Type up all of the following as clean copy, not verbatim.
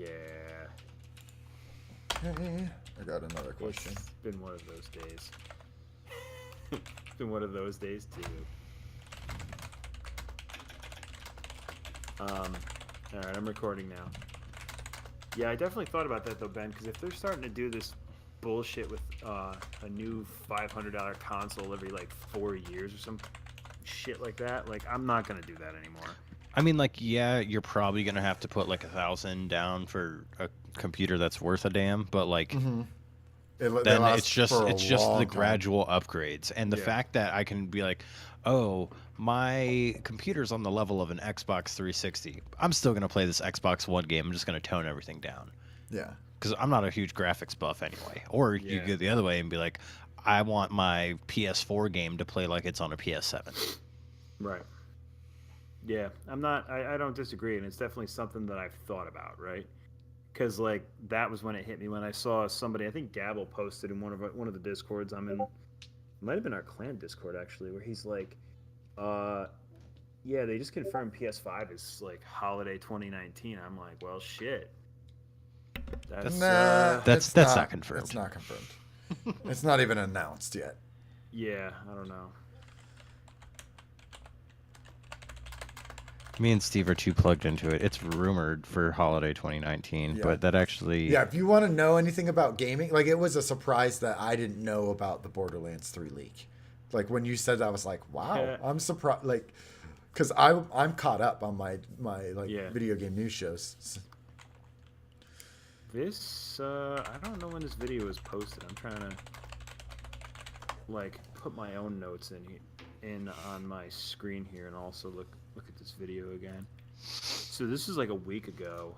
Yeah. Okay, I got another question. It's been one of those days. It's been one of those days too. Um, all right, I'm recording now. Yeah, I definitely thought about that though, Ben, because if they're starting to do this bullshit with a new $500 console every like 4 years or some shit like that, like I'm not gonna do that anymore. I mean, like, yeah, you're probably gonna have to put like 1,000 down for a computer that's worth a damn, but like, They then last for a it's just the long time. gradual upgrades, and the Yeah. fact that I can be like, oh, my computer's on the level of an Xbox 360. I'm still gonna play this Xbox One game. I'm just gonna tone everything down Yeah. because I'm not a huge graphics buff anyway. Or you Yeah. go the other way and be like, I want my PS4 game to play like it's on a PS7. Right. Yeah, I don't disagree, and it's definitely something that I've thought about, right? Because like that was when it hit me when I saw somebody. I think Gabble posted in one of the discords I'm in. It might have been our clan Discord actually, where he's like, uh, "Yeah, they just confirmed PS5 is like holiday 2019." I'm like, "Well, shit. That's Nah, That's not confirmed. It's not confirmed. It's not even announced yet. yeah, I don't know." Me and Steve are too plugged into it. It's rumored for holiday 2019, Yeah. but that actually Yeah, if you want to know anything about gaming, like it was a surprise that I didn't know about the Borderlands 3 leak. Like when you said that, I was like, wow, I'm surprised. Like, because I'm caught up on my like Yeah. video game news shows. This I don't know when this video was posted. I'm trying to like put my own notes in on my screen here and also look at this video again. So this is like a week ago.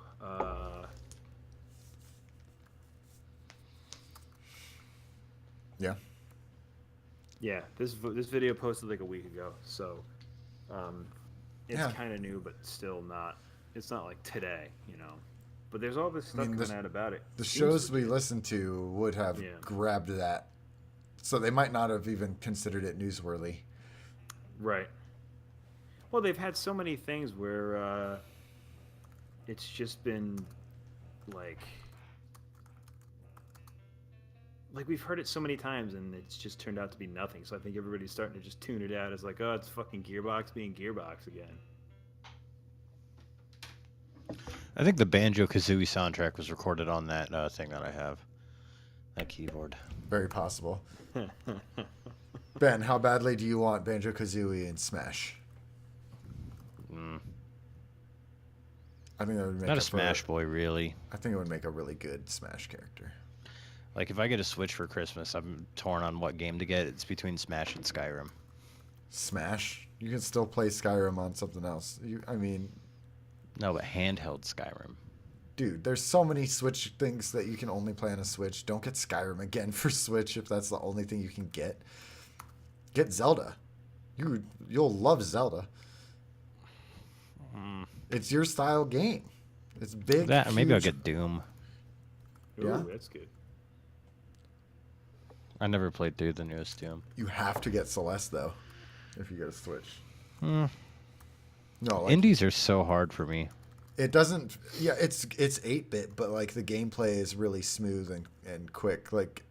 Yeah. Yeah, this video posted like a week ago. So it's Yeah. kind of new, but still not. It's not like today, you know. But there's all this stuff mean, coming out about it. The Seems shows we legit. listened to would have Yeah. grabbed that. So they might not have even considered it newsworthy. Right. Well, they've had so many things where it's just been like we've heard it so many times and it's just turned out to be nothing. So I think everybody's starting to just tune it out as like, oh, it's fucking Gearbox being Gearbox again. I think the Banjo Kazooie soundtrack was recorded on that thing that I have. That keyboard. Very possible. Ben, how badly do you want Banjo Kazooie in Smash? I think that would make Not a it for- Smash boy, really. I think it would make a really good Smash character. Like, if I get a Switch for Christmas, I'm torn on what game to get. It's between Smash and Skyrim. Smash? You can still play Skyrim on something else. I mean, No, but handheld Skyrim. dude, there's so many Switch things that you can only play on a Switch. Don't get Skyrim again for Switch if that's the only thing you can get. Get Zelda. You'll love Zelda. It's your style game. It's big. That maybe I'll huge- get Doom. Ooh, Yeah? that's good. I never played through the newest Doom. You have to get Celeste though, if you get a Switch. Hmm. No, like, Indies are so hard for me. it doesn't. Yeah, it's 8-bit, but like the gameplay is really smooth and quick. Like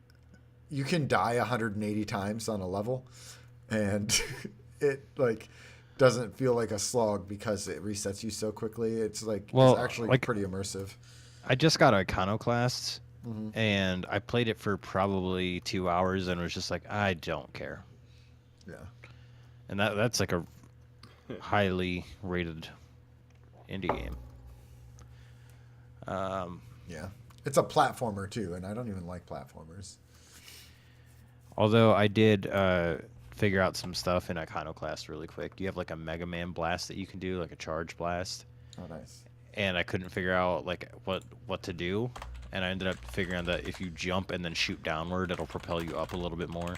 you can die 180 times on a level, and it like doesn't feel like a slog because it resets you so quickly. It's like Well, it's actually like- pretty immersive. I just got Iconoclast, and I played it for probably 2 hours and was just like, I don't care. Yeah. And that's like a highly rated indie game. Yeah. It's a platformer too, and I don't even like platformers. Although I did figure out some stuff in Iconoclast really quick. You have like a Mega Man blast that you can do, like a charge blast. Oh, nice. And I couldn't figure out like what to do. And I ended up figuring out that if you jump and then shoot downward, it'll propel you up a little bit more.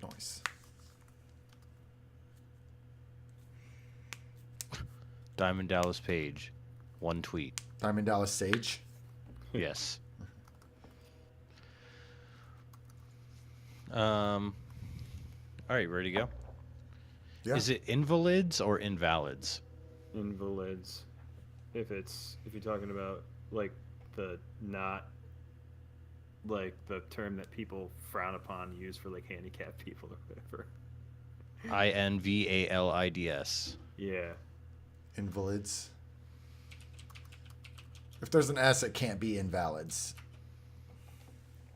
Nice. Diamond Dallas Page, one tweet. Diamond Dallas Sage. Yes. All right, ready to go? Yeah. Is it invalids or invalids? Invalids. If you're talking about like the not like the term that people frown upon use for like handicapped people or whatever. INVALIDS. Yeah. Invalids. If there's an S, it can't be invalids.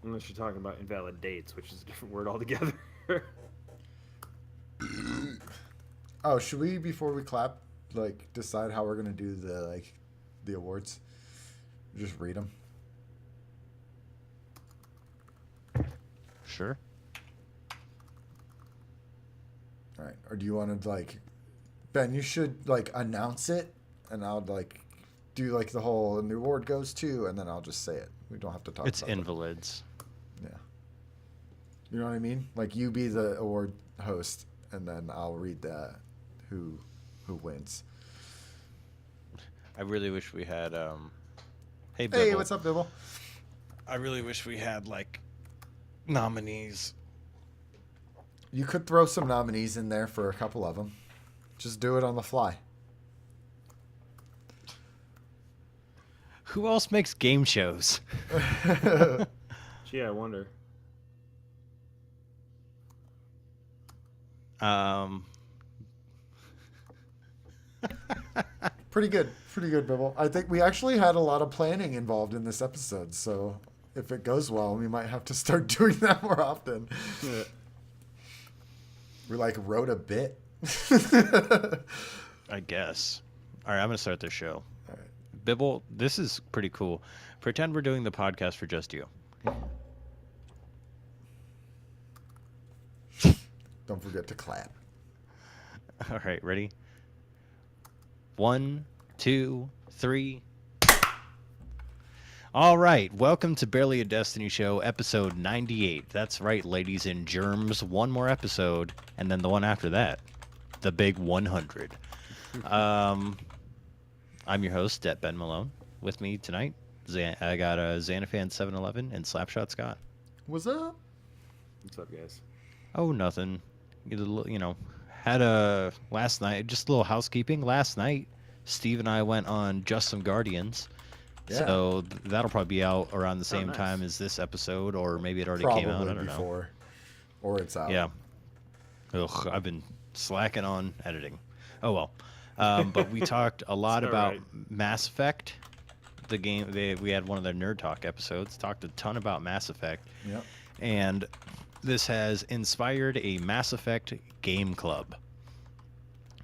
Unless you're talking about invalid dates, which is a different word altogether. Oh, should we, before we clap, like decide how we're gonna do the awards? Just read them. Sure. All right. Or do you want to like, Ben? You should like announce it, and I'll like do like the whole and the award goes to, and then I'll just say it. We don't have to talk. It's about it. invalids. Yeah. You know what I mean? Like you be the award host, and then I'll read that who wins. I really wish we had Hey, Hey, Bibble. what's up, Bibble? I really wish we had like nominees. You could throw some nominees in there for a couple of them. Just do it on the fly. Who else makes game shows? Gee, I wonder. Pretty good, Bibble. I think we actually had a lot of planning involved in this episode, so if it goes well, we might have to start doing that more often. Yeah. We like wrote a bit. I guess. All right, I'm gonna start this show. All right. Bibble, this is pretty cool. Pretend we're doing the podcast for just you. Don't forget to clap. All right, ready? 1, 2, 3. All right, welcome to Barely a Destiny Show, episode 98. That's right, ladies and germs. One more episode, and then the one after that, the big 100. I'm your host, Det Ben Malone. With me tonight, I got Xanafan 711 and Slapshot Scott. What's up? What's up, guys? Oh, nothing. You know, had a last night, just a little housekeeping. Last night, Steve and I went on Just Some Guardians. Yeah. So that'll probably be out around the same nice. time as this episode, or maybe it already Probably came out. I don't know. before, or it's out. Yeah. Ugh, I've been slacking on editing. Oh well. But we talked a lot It's about alright. Mass Effect, the game. We had one of their Nerd Talk episodes. Talked a ton about Mass Effect, Yep. and this has inspired a Mass Effect game club.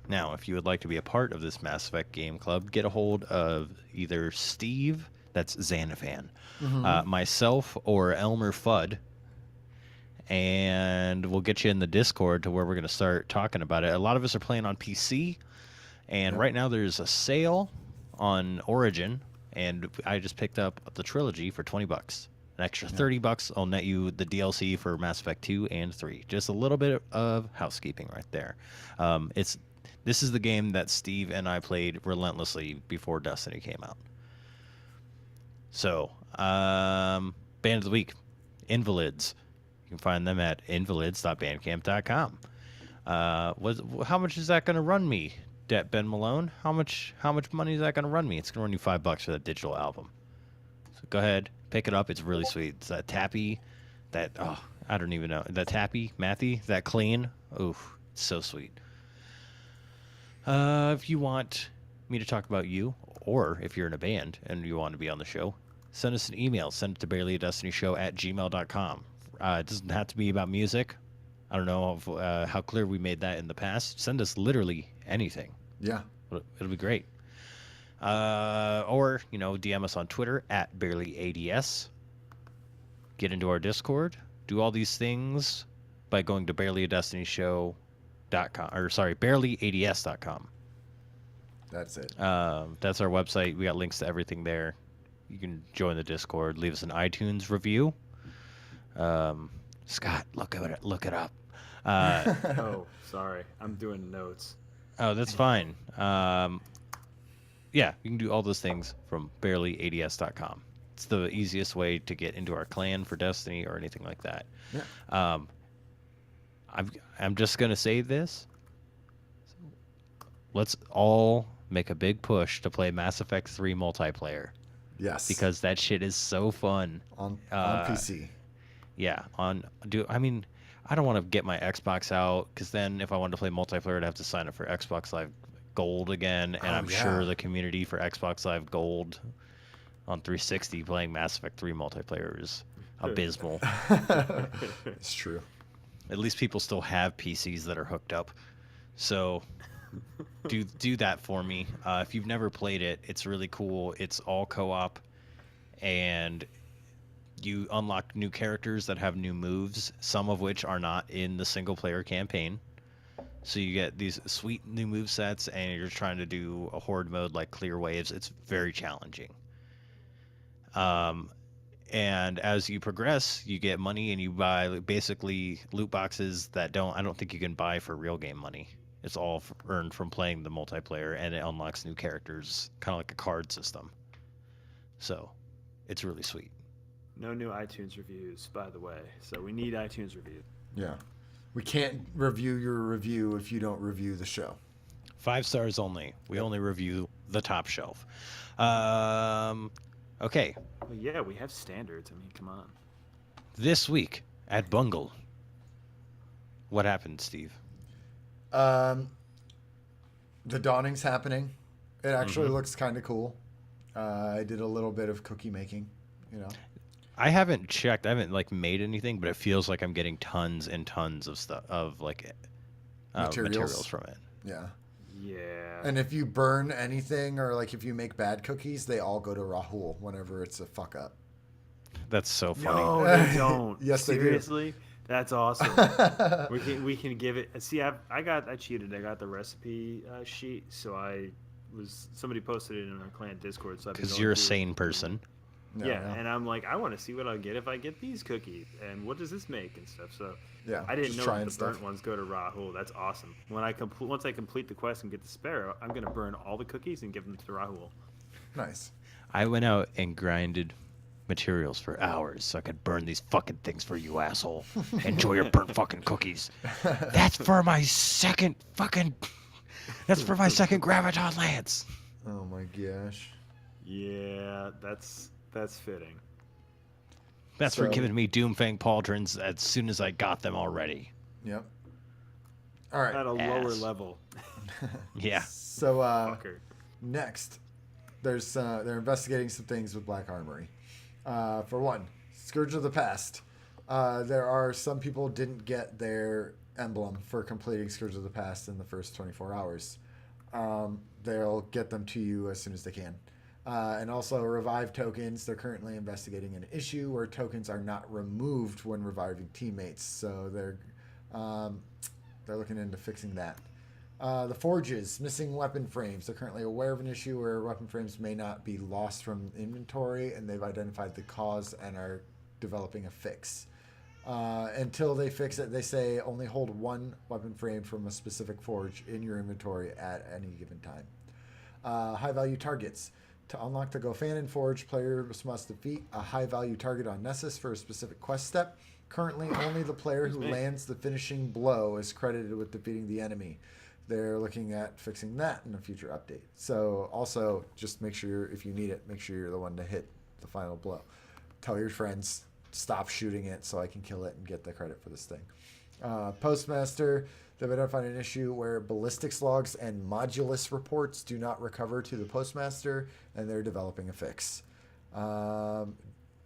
Now, if you would like to be a part of this Mass Effect game club, get a hold of either Steve, that's Xanafan, myself, or Elmer Fudd, and we'll get you in the Discord to where we're going to start talking about it. A lot of us are playing on PC, and Yep. right now there's a sale on Origin, and I just picked up the trilogy for $20. An extra $30 will net you the DLC for Mass Effect 2 and 3. Just a little bit of housekeeping right there. This is the game that Steve and I played relentlessly before Destiny came out. So, Band of the Week, Invalids. You can find them at invalids.bandcamp.com. How much is that going to run me, Ben Malone? How much money is that going to run me? It's going to run you $5 for that digital album. So go ahead, pick it up. It's really sweet. It's that tappy, I don't even know. That tappy, mathy, that clean. Oof, it's so sweet. If you want me to talk about you, or if you're in a band and you want to be on the show, send us an email. Send it to barelyadestinyshow@gmail.com. It doesn't have to be about music. I don't know how clear we made that in the past. Send us literally anything. Yeah. It'll be great. Or, DM us on Twitter at barelyads. Get into our Discord. Do all these things by going to barelyadestinyshow.com. barelyads.com. That's it. That's our website. We got links to everything there. You can join the Discord. Leave us an iTunes review. Scott, look it up. Oh, sorry. I'm doing notes. Oh, that's fine. Yeah, you can do all those things from barelyads.com. It's the easiest way to get into our clan for Destiny or anything like that. Yeah. I'm just gonna say this. Let's all make a big push to play Mass Effect 3 multiplayer Yes. because that shit is so fun. on uh, PC. Yeah, I mean, I don't want to get my Xbox out because then if I wanted to play multiplayer, I'd have to sign up for Xbox Live Gold again, and Oh, I'm yeah. sure the community for Xbox Live Gold on 360 playing Mass Effect 3 multiplayer is abysmal. It's true. At least people still have PCs that are hooked up. So do that for me. If you've never played it, it's really cool. It's all co-op, and you unlock new characters that have new moves, some of which are not in the single player campaign. So you get these sweet new move sets, and you're trying to do a horde mode like clear waves. It's very challenging. And as you progress, you get money, and you buy basically loot boxes that I don't think you can buy for real game money. It's all earned from playing the multiplayer, and it unlocks new characters, kind of like a card system. So it's really sweet. No new iTunes reviews, by the way. So we need iTunes reviews. Yeah. We can't review your review if you don't review the show. 5 stars only. We only review the top shelf. Okay. Well, yeah, we have standards. I mean, come on. This week at Bungle. What happened, Steve? The dawning's happening. It actually looks kind of cool. I did a little bit of cookie making, you know. I haven't checked. I haven't like made anything, but it feels like I'm getting tons and tons of stuff of like materials from it. Yeah. Yeah. And if you burn anything or like if you make bad cookies, they all go to Rahul whenever it's a fuck up. That's so funny. No, they don't. Yes, they do. Seriously? That's awesome. we can give it. See, I cheated. I got the recipe sheet, so somebody posted it in our clan Discord. So Because you're a sane person. No, yeah, no. and I'm like, I want to see what I'll get if I get these cookies, and what does this make and stuff. So Yeah, I didn't just know trying that the burnt ones go to Rahul. That's awesome. When once I complete the quest and get the sparrow, I'm gonna burn all the cookies and give them to Rahul. Nice. I went out and grinded materials for hours so I could burn these fucking things for you, asshole. Enjoy your burnt fucking cookies. That's for my second Graviton Lance. Oh my gosh. Yeah, that's fitting. That's for So- giving me Doomfang pauldrons as soon as I got them already. Yep. All right. At a lower Ass. level. Yeah. So Fucker. next, there's they're investigating some things with Black Armory. For one, Scourge of the Past. There are some people didn't get their emblem for completing Scourge of the Past in the first 24 hours. They'll get them to you as soon as they can. And also revive tokens. They're currently investigating an issue where tokens are not removed when reviving teammates. So they're looking into fixing that. The Forges, missing weapon frames. They're currently aware of an issue where weapon frames may not be lost from inventory, and they've identified the cause and are developing a fix. Until they fix it, they say only hold one weapon frame from a specific forge in your inventory at any given time. High-value targets. To unlock the Gofanon Forge, players must defeat a high-value target on Nessus for a specific quest step. Currently, only the player who lands the finishing blow is credited with defeating the enemy. They're looking at fixing that in a future update. So also, just make sure, if you need it, make sure you're the one to hit the final blow. Tell your friends, stop shooting it so I can kill it and get the credit for this thing. Postmaster, they've identified an issue where ballistics logs and modulus reports do not recover to the postmaster, and they're developing a fix.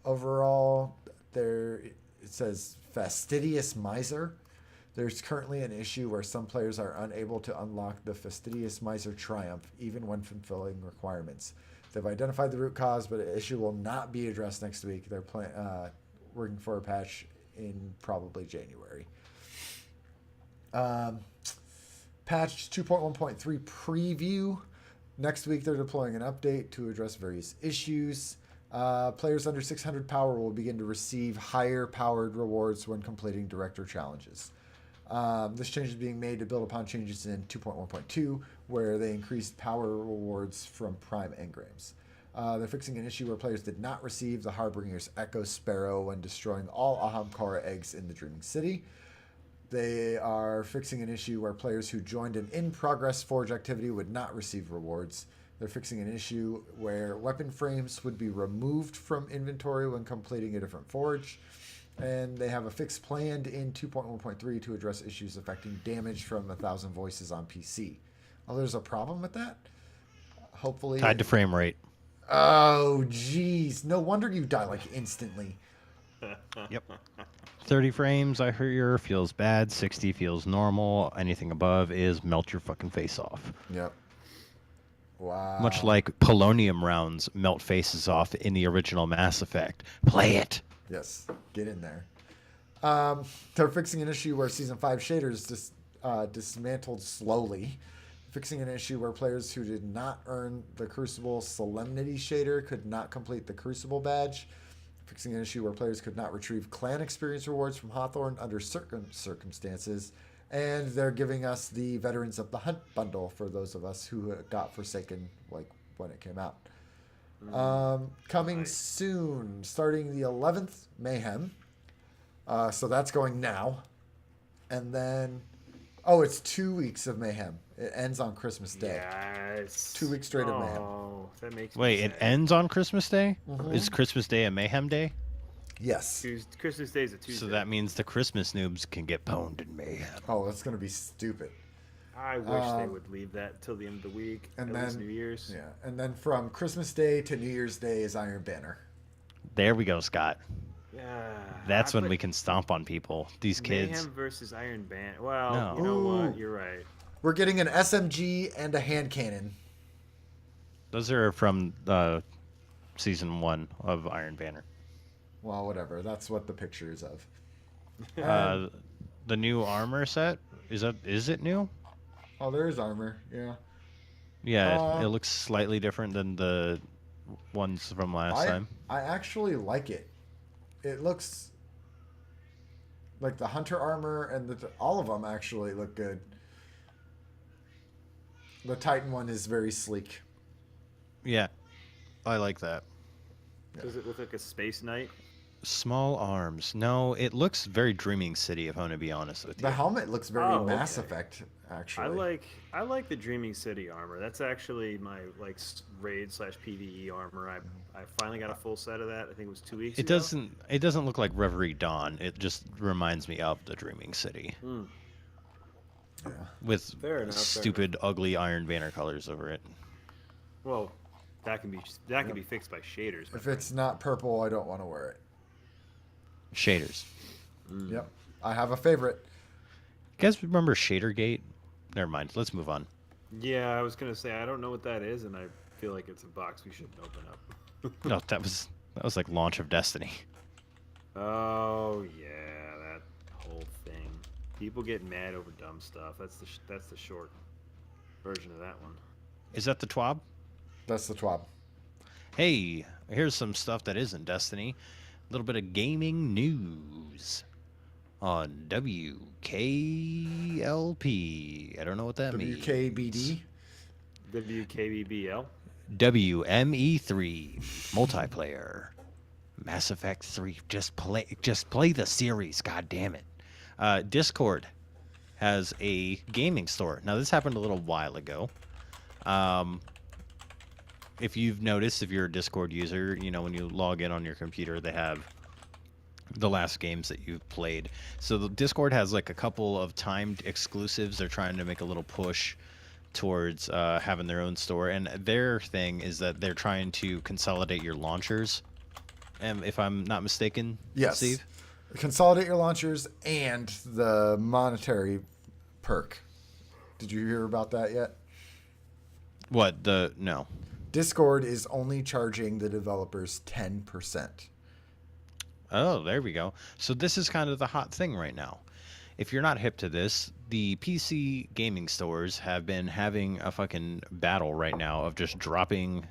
Overall, it says Fastidious Miser. There's currently an issue where some players are unable to unlock the Fastidious Miser Triumph, even when fulfilling requirements. They've identified the root cause, but the issue will not be addressed next week. They're working for a patch in probably January. Patch 2.1.3 preview. Next week, they're deploying an update to address various issues. Players under 600 power will begin to receive higher powered rewards when completing director challenges. This change is being made to build upon changes in 2.1.2, where they increased power rewards from prime engrams. They're fixing an issue where players did not receive the Harbinger's Echo Sparrow when destroying all Ahamkara eggs in the Dreaming City. They are fixing an issue where players who joined an in-progress Forge activity would not receive rewards. They're fixing an issue where weapon frames would be removed from inventory when completing a different Forge. And they have a fix planned in 2.1.3 to address issues affecting damage from 1,000 voices on PC. Oh, there's a problem with that? Hopefully. Tied to frame rate. Oh, jeez. No wonder you die like instantly. Yep. 30 frames, I hear, feels bad. 60 feels normal. Anything above is melt your fucking face off. Yep. Wow. Much like polonium rounds melt faces off in the original Mass Effect. Play it. Yes, get in there. They're fixing an issue where Season 5 shaders dismantled slowly. Fixing an issue where players who did not earn the Crucible Solemnity shader could not complete the Crucible badge. Fixing an issue where players could not retrieve clan experience rewards from Hawthorne under certain circumstances. And they're giving us the Veterans of the Hunt bundle for those of us who got Forsaken like when it came out. Coming soon, starting the 11th, Mayhem. So that's going now. And then, it's 2 weeks of Mayhem. It ends on Christmas Day. Yes. 2 weeks straight of Mayhem. Oh, that makes Wait, me it sad. ends on Christmas Day? Mhm. Is Christmas Day a Mayhem Day? Yes. Christmas Day is a Tuesday. So that means the Christmas noobs can get pwned in Mayhem. Oh, that's going to be stupid. I wish they would leave that till the end of the week. And at least then- New Year's. Yeah. And then from Christmas Day to New Year's Day is Iron Banner. There we go, Scott. Yeah. That's when we can stomp on people. These kids. Mayhem versus Iron Band. Well, No. you know Ooh. what? You're right. We're getting an SMG and a hand cannon. Those are from season 1 of Iron Banner. Well, whatever. That's what the picture is of. The new armor set, is it new? Oh, there is armor. Yeah. Yeah, it looks slightly different than the ones from last time. I actually like it. It looks like the hunter armor and all of them actually look good. The Titan one is very sleek. Yeah, I like that. Does it look like a space knight? Small arms. No, it looks very Dreaming City, if I'm going to be honest with you. The helmet looks very Oh, Mass okay. Effect, actually. I like the Dreaming City armor. That's actually my raid / PVE armor. I finally got a full set of that. I think it was 2 weeks It ago. doesn't look like Reverie Dawn. It just reminds me of the Dreaming City Hmm. Yeah. with Fair enough, fair stupid, ugly Iron Banner colors over it. Well, that can be fixed by shaders. my If it's not purple, I don't want to wear it. Shaders. friend. Yep. I have a favorite. You guys remember Shadergate? Never mind. Let's move on. Yeah, I was gonna say I don't know what that is, and I feel like it's a box we shouldn't open up. No, that was like launch of Destiny. Oh yeah, that whole thing. People get mad over dumb stuff. That's the short version of that one. Is that the TWAB? That's the TWAB. Hey, here's some stuff that isn't Destiny. A little bit of gaming news on WKLP. I don't know what that means. WKBD. WKBBL. WME3 multiplayer. Mass Effect 3. Just play the series. God damn it. Discord has a gaming store. Now this happened a little while ago. If you've noticed, if you're a Discord user, you know, when you log in on your computer, they have the last games that you've played. So the Discord has like a couple of timed exclusives. They're trying to make a little push towards having their own store, and their thing is that they're trying to consolidate your launchers. If I'm not mistaken, Yes. Steve. Consolidate your launchers and the monetary perk. Did you hear about that yet? What no? Discord is only charging the developers 10%. Oh, there we go. So this is kind of the hot thing right now. If you're not hip to this, the PC gaming stores have been having a fucking battle right now of just dropping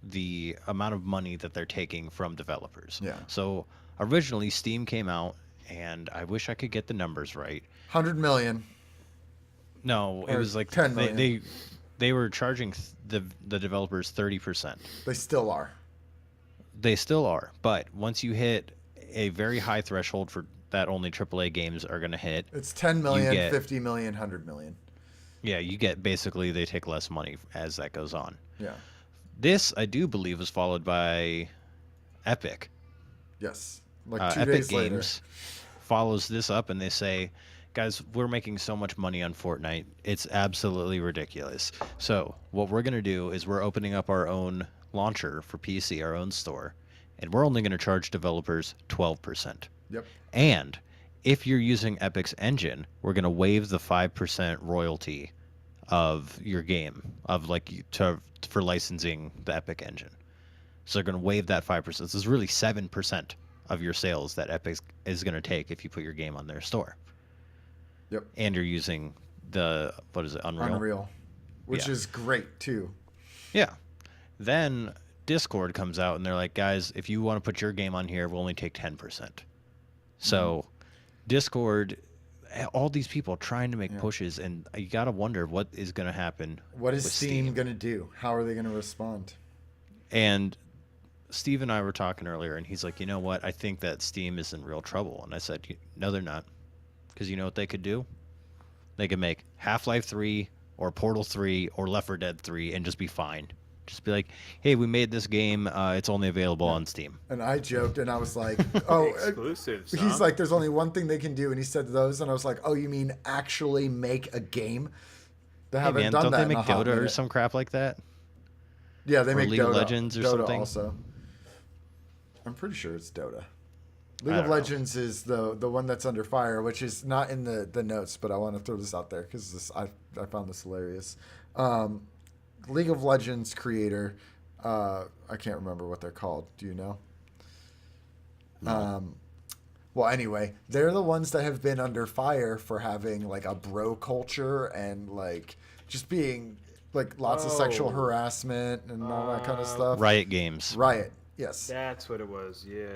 the amount of money that they're taking from developers. Yeah. So originally Steam came out, and I wish I could get the numbers right. 100 million. No, it Or was like 10 million. they were charging the developers 30%. They still are. They still are, but once you hit a very high threshold for that only AAA games are going to hit. It's 10 million, get- 50 million, 100 million. Yeah, you get basically they take less money as that goes on. Yeah. This, I do believe, was followed by Epic. Yes. Like 2 Epic days later. Games follows this up and they say, guys, we're making so much money on Fortnite. It's absolutely ridiculous. So what we're going to do is we're opening up our own launcher for PC, our own store, and we're only going to charge developers 12%. Yep. And if you're using Epic's engine, we're going to waive the 5% royalty of your game for licensing the Epic engine. So they're going to waive that 5%. This is really 7% of your sales that Epic is going to take if you put your game on their store. Yep. And you're using Unreal? Which Yeah. is great too. Yeah. Then Discord comes out and they're like, guys, if you want to put your game on here, we'll only take 10%. So Discord, all these people trying to make pushes, and you got to wonder what is going to happen. What is with Steam going to do? How are they going to respond? And Steve and I were talking earlier, and he's like, you know what? I think that Steam is in real trouble. And I said, no, they're not. Because you know what they could do? They could make Half-Life 3 or Portal 3 or Left 4 Dead 3 and just be fine. Just be like, hey, we made this game. It's only available on Steam. And I joked, and I was like, "Oh, Exclusives. He's huh? like, there's only one thing they can do," and he said those, and I was like, "Oh, you mean actually make a game?" They Hey, haven't man, done don't that they in make a hot Dota or minute. some crap like that? Yeah, they or make League of Dota, Legends or Dota something? Also, I'm pretty sure it's Dota. I League of don't know. Legends is the one that's under fire, which is not in the notes, but I want to throw this out there because I found this hilarious. League of Legends creator, I can't remember what they're called. Do you know? No. Well, anyway, they're the ones that have been under fire for having like a bro culture and like just being like lots of sexual Oh. harassment and all that kind of stuff. Riot Games. Riot. Yes. That's what it was. Yeah.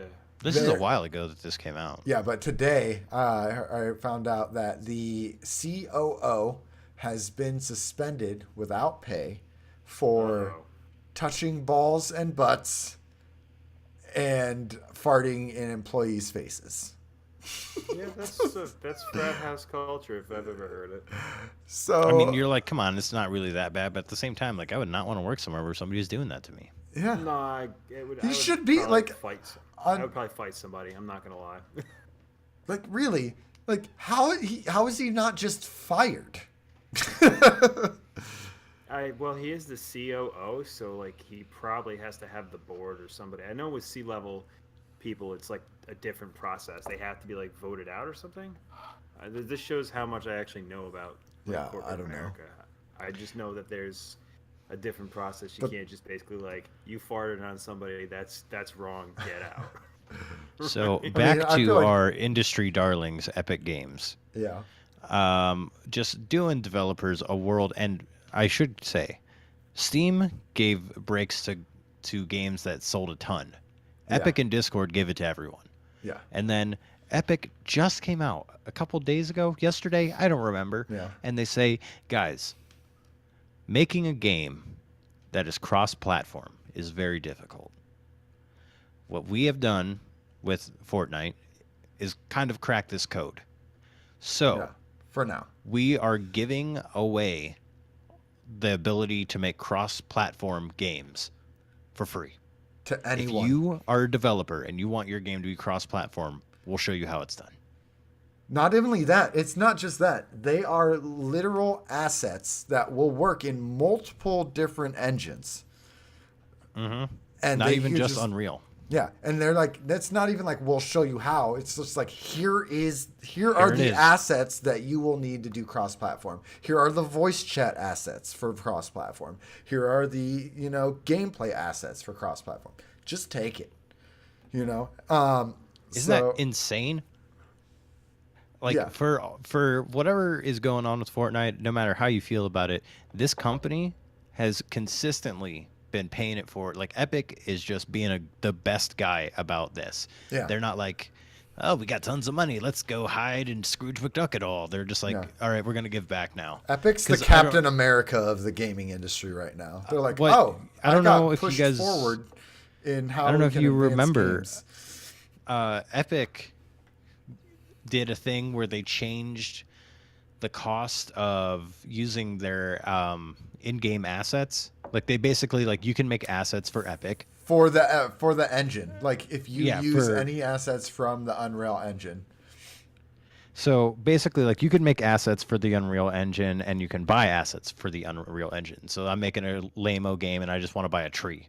This is a There- while ago that this came out. Yeah, but today I found out that the COO has been suspended without pay for Oh. touching balls and butts and farting in employees' faces. Yeah, that's frat house culture if I've ever heard it. So I mean, you're like, come on, it's not really that bad. But at the same time, like, I would not want to work somewhere where somebody's doing that to me. yeah. No, He would should be, probably like, fight. on- I would probably fight somebody. I'm not gonna lie. Like really, like how is he not just fired? Well, he is the COO, so like he probably has to have the board or somebody. I know with C-level people, it's like a different process. They have to be like voted out or something. This shows how much I actually know about like, Yeah, corporate I don't know. America. I just know that there's a different process. You can't just basically like you farted on somebody. That's wrong. Get out. So Right? back I to feel like- our industry darlings, Epic Games. Yeah. Just doing developers a world, and I should say, Steam gave breaks to games that sold a ton. Yeah. Epic and Discord gave it to everyone. Yeah. And then Epic just came out a couple days ago, yesterday, I don't remember. Yeah. And they say, guys, making a game that is cross-platform is very difficult. What we have done with Fortnite is kind of crack this code. So Yeah. For now. we are giving away the ability to make cross-platform games for free. To anyone. If you are a developer and you want your game to be cross-platform, we'll show you how it's done. Not only that, it's not just that. They are literal assets that will work in multiple different engines. Mm-hmm. And Not they even could just Unreal. Yeah, and they're like, that's not even like we'll show you how. It's just like here are Here it the is. assets that you will need to do cross-platform. Here are the voice chat assets for cross-platform. Here are the gameplay assets for cross-platform. Just take it. Isn't So- that insane? Like Yeah. for whatever is going on with Fortnite, no matter how you feel about it, this company has consistently been paying it forward. Like Epic is just being the best guy about this. Yeah. They're not like, oh, we got tons of money, let's go hide and Scrooge McDuck it all. They're just like, Yeah. all right, we're gonna give back now. Epic's the 'Cause I don't- Captain America of the gaming industry right now. They're like, What- oh, I don't got know if you pushed guys- forward in how I don't know we if can you advance remember, games. Epic did a thing where they changed the cost of using their in-game assets. Like they basically like you can make assets for Epic. For the engine, like if you Yeah, use for- any assets from the Unreal Engine. So basically, like you can make assets for the Unreal Engine, and you can buy assets for the Unreal Engine. So I'm making a lame-o game, and I just want to buy a tree.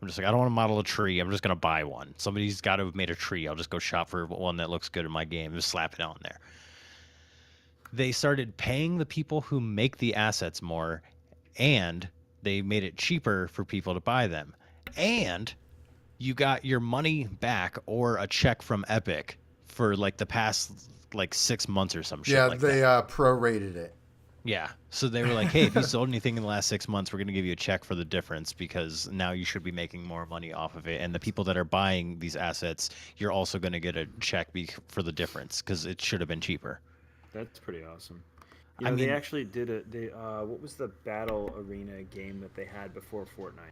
I'm just like, I don't want to model a tree. I'm just gonna buy one. Somebody's got to have made a tree. I'll just go shop for one that looks good in my game and just slap it on there. They started paying the people who make the assets more, and they made it cheaper for people to buy them. And you got your money back or a check from Epic for like the past like 6 months or some shit Yeah, like they that. prorated it. Yeah. So they were like, hey, if you sold anything in the last 6 months, we're going to give you a check for the difference because now you should be making more money off of it. And the people that are buying these assets, you're also going to get a check for the difference because it should have been cheaper. That's pretty awesome. I They mean- actually did what was the battle arena game that they had before Fortnite?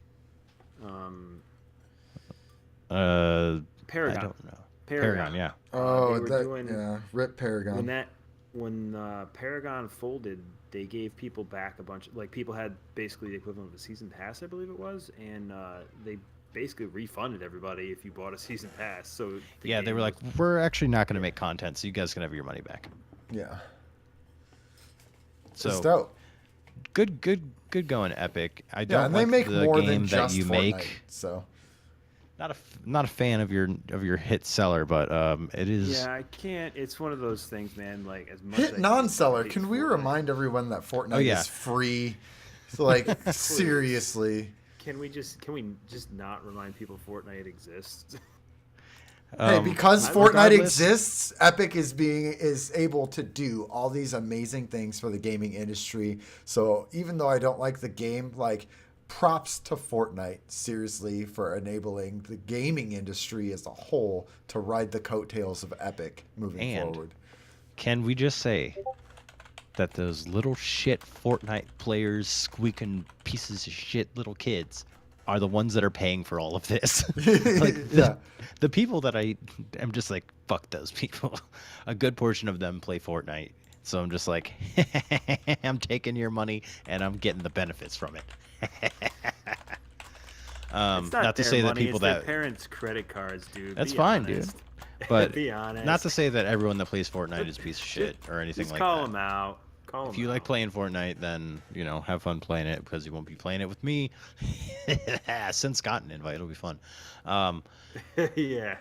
Paragon. I don't know. Paragon, yeah. Oh, they were that doing- yeah, rip Paragon. When Paragon folded, they gave people back a bunch. Like people had basically the equivalent of a season pass, I believe it was, and they basically refunded everybody if you bought a season pass. So the Yeah, they game were like, was- we're actually not going to make content, so you guys can have your money back. Yeah, So it's dope. good going, Epic. I don't Yeah, and they like make the more game than that just you Fortnite. make. So Not a fan of your hit seller, but it is. Yeah, I can't. It's one of those things, man. Like as much as I hit hate non-seller. Fortnite- Can we remind everyone that Fortnite Oh, yeah. is free? So, like seriously. Can we just not remind people Fortnite exists? Hey, because I- Fortnite regardless- exists, Epic is able to do all these amazing things for the gaming industry. So even though I don't like the game, like props to Fortnite seriously for enabling the gaming industry as a whole to ride the coattails of Epic moving And- forward. Can we just say that those little shit Fortnite players, squeaking pieces of shit little kids, are the ones that are paying for all of this? Like, Yeah. the people that I am just like, fuck those people. A good portion of them play Fortnite. So I'm just like, I'm taking your money and I'm getting the benefits from it. It's not to their say that money, people it's their that parents' credit cards, dude. That's Be fine, dude. honest. But Be honest. not to say that everyone that plays Fortnite is a piece of shit or anything Just like call that. them out. Call If them you like out. playing Fortnite, then have fun playing it because you won't be playing it with me. Send Scott an invite; it'll be fun. Yeah.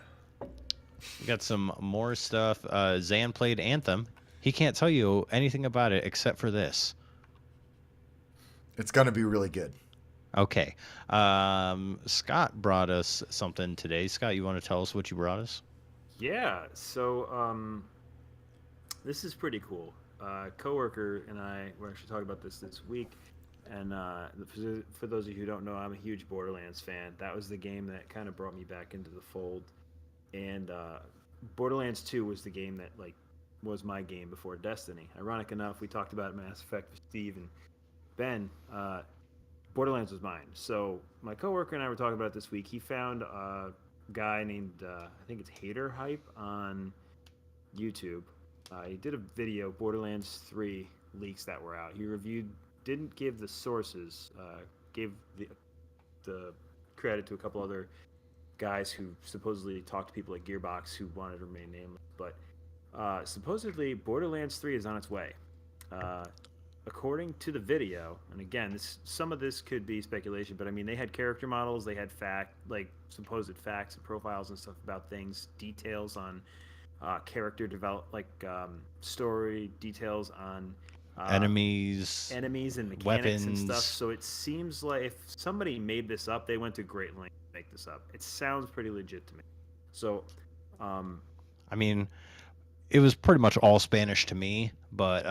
We got some more stuff. Zan played Anthem. He can't tell you anything about it except for this. It's gonna be really good. Okay. Scott brought us something today. Scott, you want to tell us what you brought us? Yeah. So this is pretty cool. Coworker and I were actually talking about this week, and for those of you who don't know, I'm a huge Borderlands fan. That was the game that kind of brought me back into the fold, and Borderlands 2 was the game that was my game before Destiny. Ironic enough, we talked about Mass Effect with Steve and Ben. Borderlands was mine. So my coworker and I were talking about it this week. He found a guy named I think it's Hater Hype on YouTube. He did a video, Borderlands 3 leaks that were out. He reviewed, didn't give the sources, gave the credit to a couple other guys who supposedly talked to people at Gearbox who wanted to remain nameless. But supposedly Borderlands 3 is on its way. According to the video, and again, some of this could be speculation, but I mean, they had character models, they had supposed facts and profiles and stuff about things, details on character story details on Enemies. enemies and mechanics and stuff. weapons. So it seems like if somebody made this up, they went to great lengths to make this up. It sounds pretty legit to me. So, I mean, it was pretty much all Spanish to me, but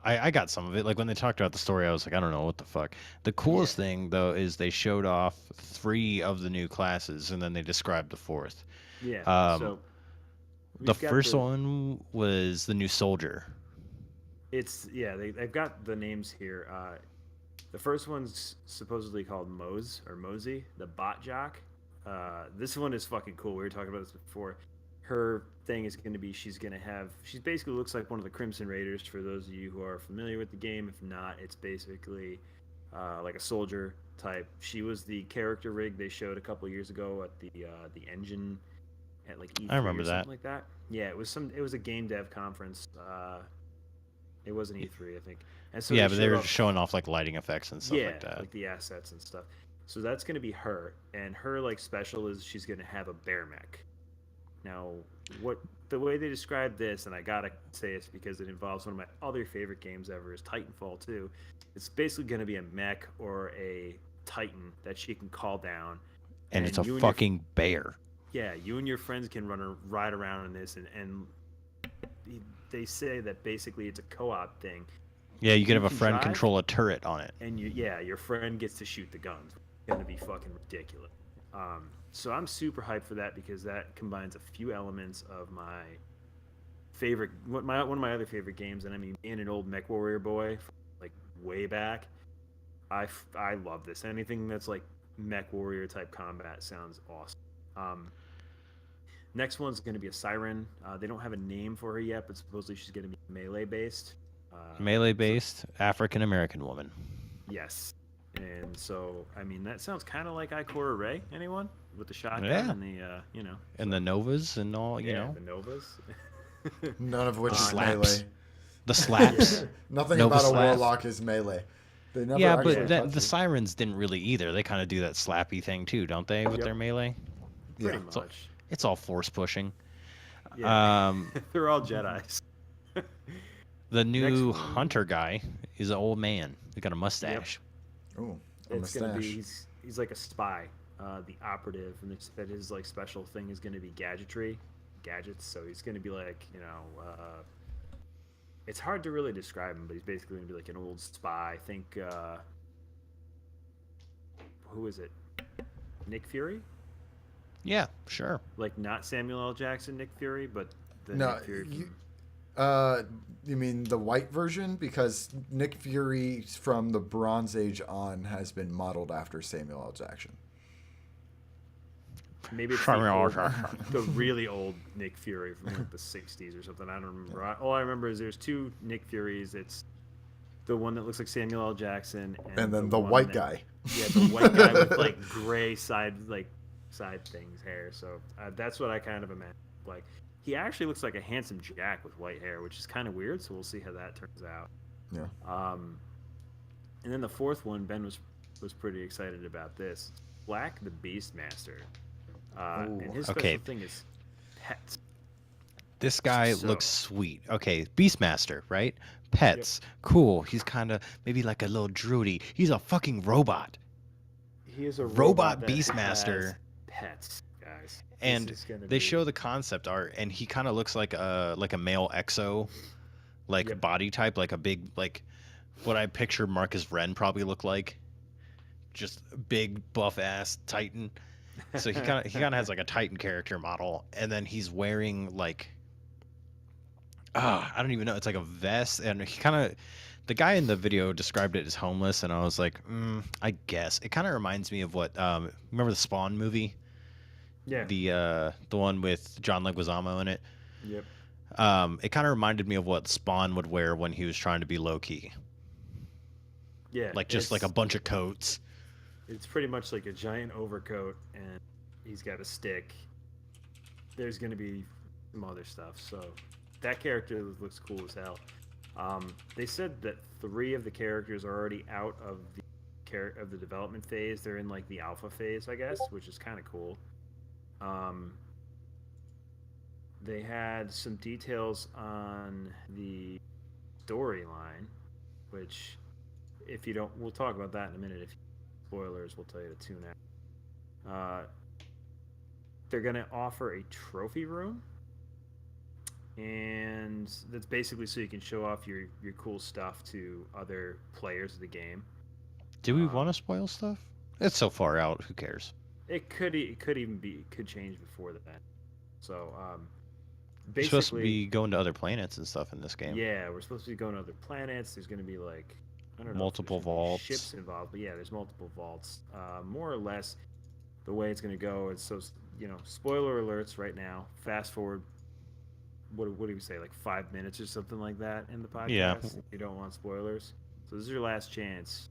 I got some of it. Like when they talked about the story, I was like, I don't know what the fuck. The coolest thing though is they showed off 3 of the new classes, and then they described the 4th. yeah. The we've got first one was the new soldier. They've got the names here. The first one's supposedly called Mosey, the bot jock. This one is fucking cool. We were talking about this before. her thing is going to be she's basically looks like one of the Crimson Raiders for those of you who are familiar with the game. If not, it's basically like a soldier type. She was the character rig they showed a couple years ago at the engine at like E3 I remember or that. something like that. Yeah, it was a game dev conference. It wasn't E3, I think. And so Yeah, but they showed were off- showing off like lighting effects and stuff yeah, like that. like the assets and stuff. So that's going to be her, and her like special is she's going to have a bear mech. Now, the way they describe this, and I gotta say this because it involves one of my other favorite games ever, is Titanfall 2. It's basically going to be a mech or a Titan that she can call down, And it's a you and fucking bear. you and your friends can ride around in this, and they say that basically it's a co-op thing, Yeah, you could You have a can friend drive? control a turret on it. and your friend gets to shoot the guns. It's gonna be fucking ridiculous. So I'm super hyped for that because that combines a few elements of my favorite, one of my other favorite games, and I mean, being an old Mech Warrior boy, from, like way back, I love this. Anything that's like Mech Warrior type combat sounds awesome. Next one's going to be a Siren. They don't have a name for her yet, but supposedly she's going to be melee based. Melee based African American woman. Yes. And so, I mean, that sounds kind of like Ikora Ray. Anyone with the shotgun Yeah. and the, And the Novas and all, you yeah, know, the Novas. None of which is Slaps. melee. the slaps. Nothing Nova about a slap. warlock is melee. They never Yeah, actually but touch the you. sirens didn't really either. They kind of do that slappy thing too, don't they, with Yep. their melee? Pretty Yeah. So- much. It's all force pushing. Yeah. Um, They're all Jedis. the new one. hunter guy is an old man. He got a mustache. Ooh, a It's gonna mustache. be he's like a spy, the operative, and it's that his like special thing is gonna be gadgets. So he's gonna be like it's hard to really describe him, but he's basically gonna be like an old spy. Think who is it? Nick Fury? Yeah, sure. Like not Samuel L. Jackson, Nick Fury, but the No, Nick Fury. you mean the white version? Because Nick Fury from the Bronze Age on has been modeled after Samuel L. Jackson. Maybe it's the really old Nick Fury from like the 60s or something. I don't remember. All I remember is there's two Nick Furies. It's the one that looks like Samuel L. Jackson, And then the one white that- guy. Yeah, the white guy with like gray side things hair. So that's what I kind of imagine. Like he actually looks like a handsome Jack with white hair, which is kind of weird. So we'll see how that turns out. Yeah. And then the fourth one, Ben was pretty excited about this. Black the Beastmaster. And his special Okay. thing is pets. This guy So- looks sweet. Okay, Beastmaster, right? Pets. Cool. He's kind of maybe like a little druidy. He's a fucking robot. He is a Robot that Beastmaster. has pets, guys. And This is gonna they be- show the concept art, and he kind of looks like a male exo, like Yep. body type, like a big like what I picture Marcus Wren probably look like, just big buff ass Titan. So he kind of has like a Titan character model, and then he's wearing like I don't even know. It's like a vest, and he kind of the guy in the video described it as homeless, and I was like, I guess it kind of reminds me of what remember the Spawn movie, Yeah. the one with John Leguizamo in it. Yep. It kind of reminded me of what Spawn would wear when he was trying to be low key, Yeah. like just like a it's- bunch of coats. It's pretty much like a giant overcoat, and he's got a stick. There's gonna be some other stuff, so that character looks cool as hell. They said that 3 of the characters are already out of the development phase. They're in like the alpha phase, I guess, which is kind of cool. They had some details on the storyline, which, if you don't, we'll talk about that in a minute. If spoilers, we'll tell you to tune out. They're gonna offer a trophy room, and that's basically so you can show off your cool stuff to other players of the game. Do we want to spoil stuff? It's so far out. Who cares? It could even be could change before that. So You're basically, supposed to be going to other planets and stuff in this game. yeah, we're supposed to be going to other planets. There's going to be like I don't know if Multiple there's gonna be vaults. ships involved, but yeah, there's multiple vaults. More or less, the way it's going to go is so spoiler alerts right now. Fast forward. What do we say? Like 5 minutes or something like that in the podcast. Yeah. If you don't want spoilers, so this is your last chance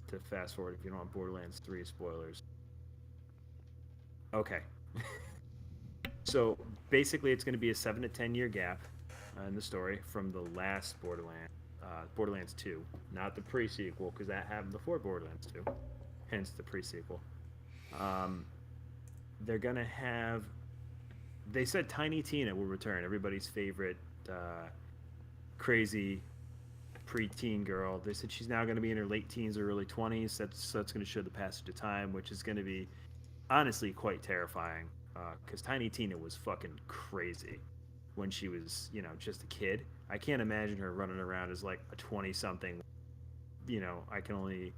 to fast forward if you don't want Borderlands 3 spoilers. Okay. So basically, it's going to be a 7 to 10 year gap in the story from the last Borderlands 2, not the pre-sequel, because that happened before Borderlands 2, hence the pre-sequel. They're going to have. They said Tiny Tina will return, everybody's favorite crazy preteen girl. They said she's now going to be in her late teens or early 20s. That's going to show the passage of time, which is going to be honestly quite terrifying. Because Tiny Tina was fucking crazy when she was, just a kid. I can't imagine her running around as like a 20-something. I can only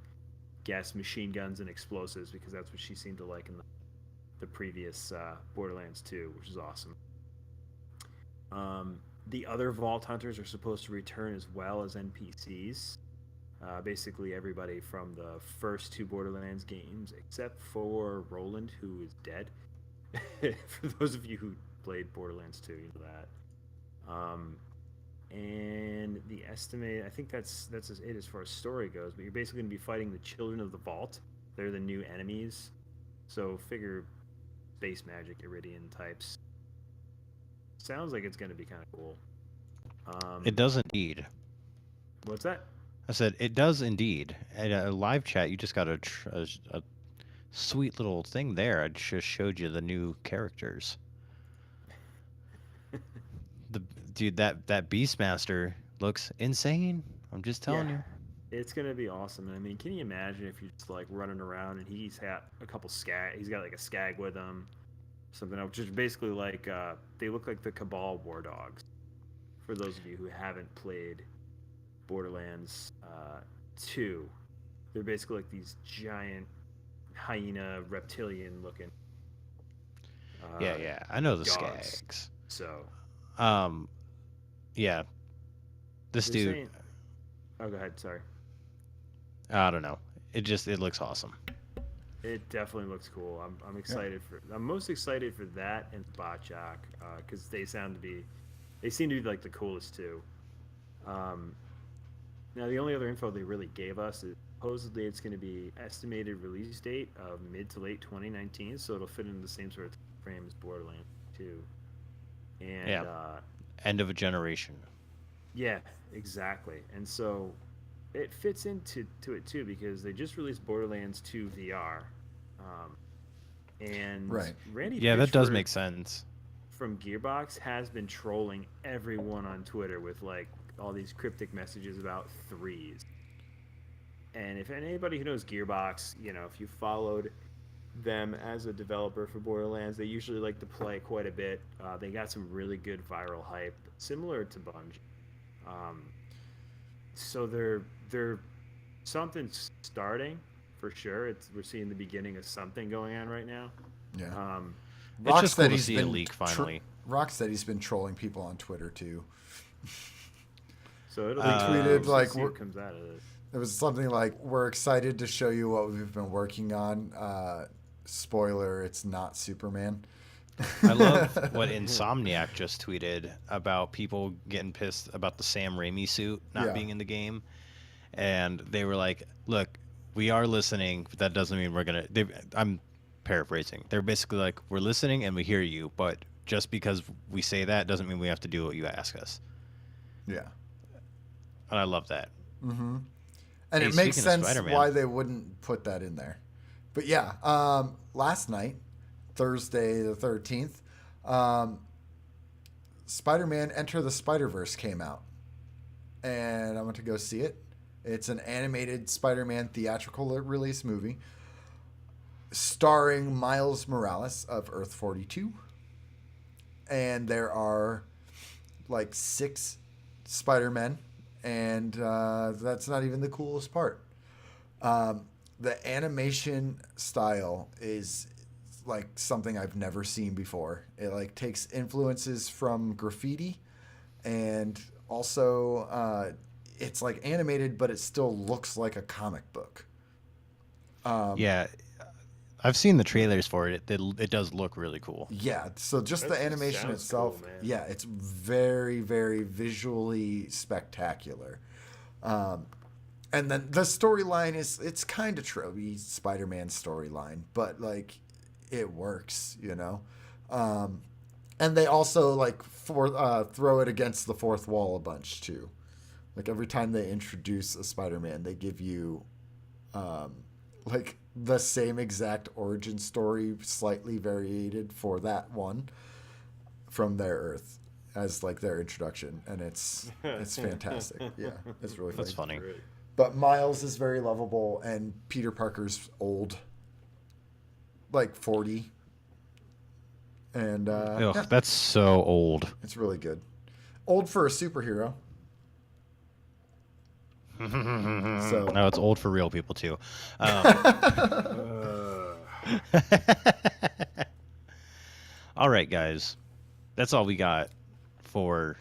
guess machine guns and explosives because that's what she seemed to like in the previous Borderlands 2, which is awesome. The other Vault Hunters are supposed to return as well as NPCs. Basically, everybody from the first two Borderlands games, except for Roland, who is dead. For those of you who played Borderlands 2, you know that. And the estimate, I think that's it as far as story goes. But you're basically going to be fighting the Children of the Vault. They're the new enemies. So figure base magic, Iridian types. Sounds like it's going to be kind of cool. It does indeed. What's that? I said it does indeed. At a live chat, you just got a sweet little thing there. I just showed you the new characters. Dude, that Beastmaster looks insane. I'm just telling you. It's gonna be awesome. I mean, can you imagine if you're just like running around and he's got a couple skag? He's got like a skag with him, something else, which is basically like they look like the Cabal War Dogs. For those of you who haven't played Borderlands 2, they're basically like these giant hyena reptilian looking. Yeah, I know the dogs. skags. So. Yeah. This dude. Saying... Oh, go ahead. Sorry. I don't know. It looks awesome. It definitely looks cool. I'm excited for. I'm most excited for that and Spotjock because they seem to be like the coolest too. Now the only other info they really gave us is supposedly it's going to be estimated release date of mid to late 2019, so it'll fit into the same sort of frame as Borderlands 2. And end of a generation. Yeah, exactly. And so it fits into it too because they just released Borderlands 2 VR. And right. Randy that does Pitchford make sense. From Gearbox has been trolling everyone on Twitter with like all these cryptic messages about threes. And if anybody who knows Gearbox, if you followed them as a developer for Borderlands, they usually like to play quite a bit. They got some really good viral hype, similar to Bungie. So they're something's starting for sure. We're seeing the beginning of something going on right now. Yeah. It's just cool to see a leak finally. Rocksteady's been trolling people on Twitter too. So it'll be tweeted like what comes out of this. It was something like, "We're excited to show you what we've been working on." Spoiler: it's not Superman. I love what Insomniac just tweeted about people getting pissed about the Sam Raimi suit not being in the game, and they were like, "Look, we are listening, but that doesn't mean we're gonna." I'm paraphrasing. They're basically like, "We're listening and we hear you, but just because we say that doesn't mean we have to do what you ask us." Yeah, and I love that. Mm-hmm. And it makes sense why they wouldn't put that in there. But yeah, last night, Thursday the 13th, Spider-Man Enter the Spider-Verse came out. And I went to go see it. It's an animated Spider-Man theatrical release movie starring Miles Morales of Earth 42. And there are like 6 Spider-Men. And that's not even the coolest part. The animation style is like something I've never seen before. It like takes influences from graffiti, and also it's like animated, but it still looks like a comic book. I've seen the trailers for it. It does look really cool. Yeah, so just That the just animation sounds itself, cool, man. yeah, it's very, very visually spectacular. And then the storyline it's kind of tropey Spider-Man storyline, but like it works, you know. And they also like throw it against the fourth wall a bunch too. Like every time they introduce a Spider-Man, they give you like the same exact origin story, slightly variated for that one from their Earth as like their introduction, and it's fantastic. Yeah, it's really funny. That's funny. Great. But Miles is very lovable, and Peter Parker's old, like 40. And Ugh, yeah, that's so old. it's really good. Old for a superhero. So No, it's old for real people too. All right, guys, that's all we got for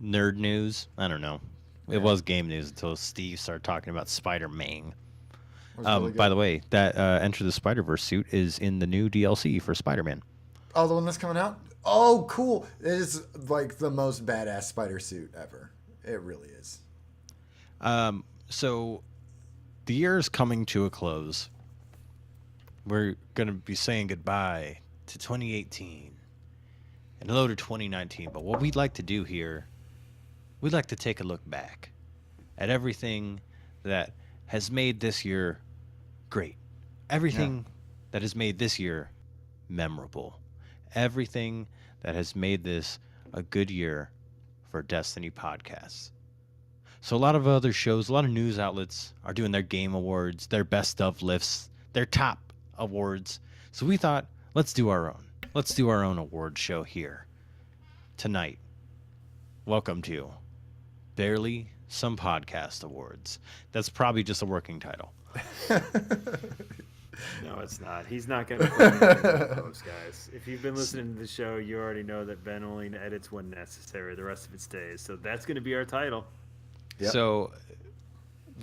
nerd news. I don't know. It was game news until Steve started talking about Spider-Man. was really By good. the way, that Enter the Spider-Verse suit is in the new DLC for Spider-Man. Oh, the one that's coming out? Oh, cool. It is like the most badass spider suit ever. It really is. So the year is coming to a close. We're going to be saying goodbye to 2018 and hello to 2019. But what we'd like to do here, we'd like to take a look back at everything that has made this year great. Everything that has made this year memorable. Everything that has made this a good year for Destiny podcasts. So a lot of other shows, a lot of news outlets are doing their game awards, their best of lists, their top awards. So we thought, let's do our own. Let's do our own award show here tonight. Welcome to Barely Some Podcast Awards. That's probably just a working title. No, it's not. He's not going to put anything in the post, guys. If you've been listening to the show, you already know that Ben only edits when necessary. The rest of it stays. So that's going to be our title. Yep. So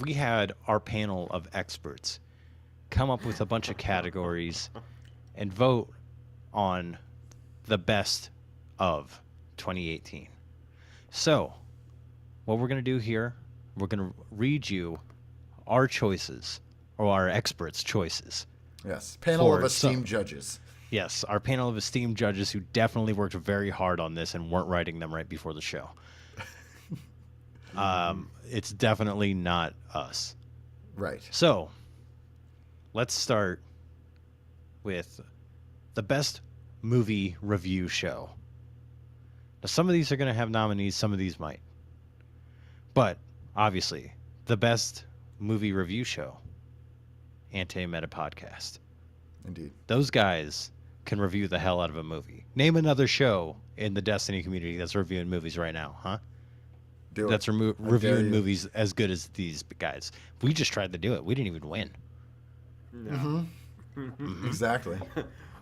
we had our panel of experts come up with a bunch of categories and vote on the best of 2018. So what we're going to do here, we're going to read you our choices, or our experts' choices. Yes. Panel For of esteemed some- judges. Yes, our panel of esteemed judges who definitely worked very hard on this and weren't writing them right before the show. It's definitely not us. Right. So, let's start with the best movie review show. Now, some of these are going to have nominees, some of these might. But, obviously, the best movie review show, Anti-Meta Podcast. Indeed. Those guys can review the hell out of a movie. Name another show in the Destiny community that's reviewing movies right now, huh? Do it. That's dare reviewing you. movies as good as these guys. We just tried to do it. We didn't even win. No. Exactly.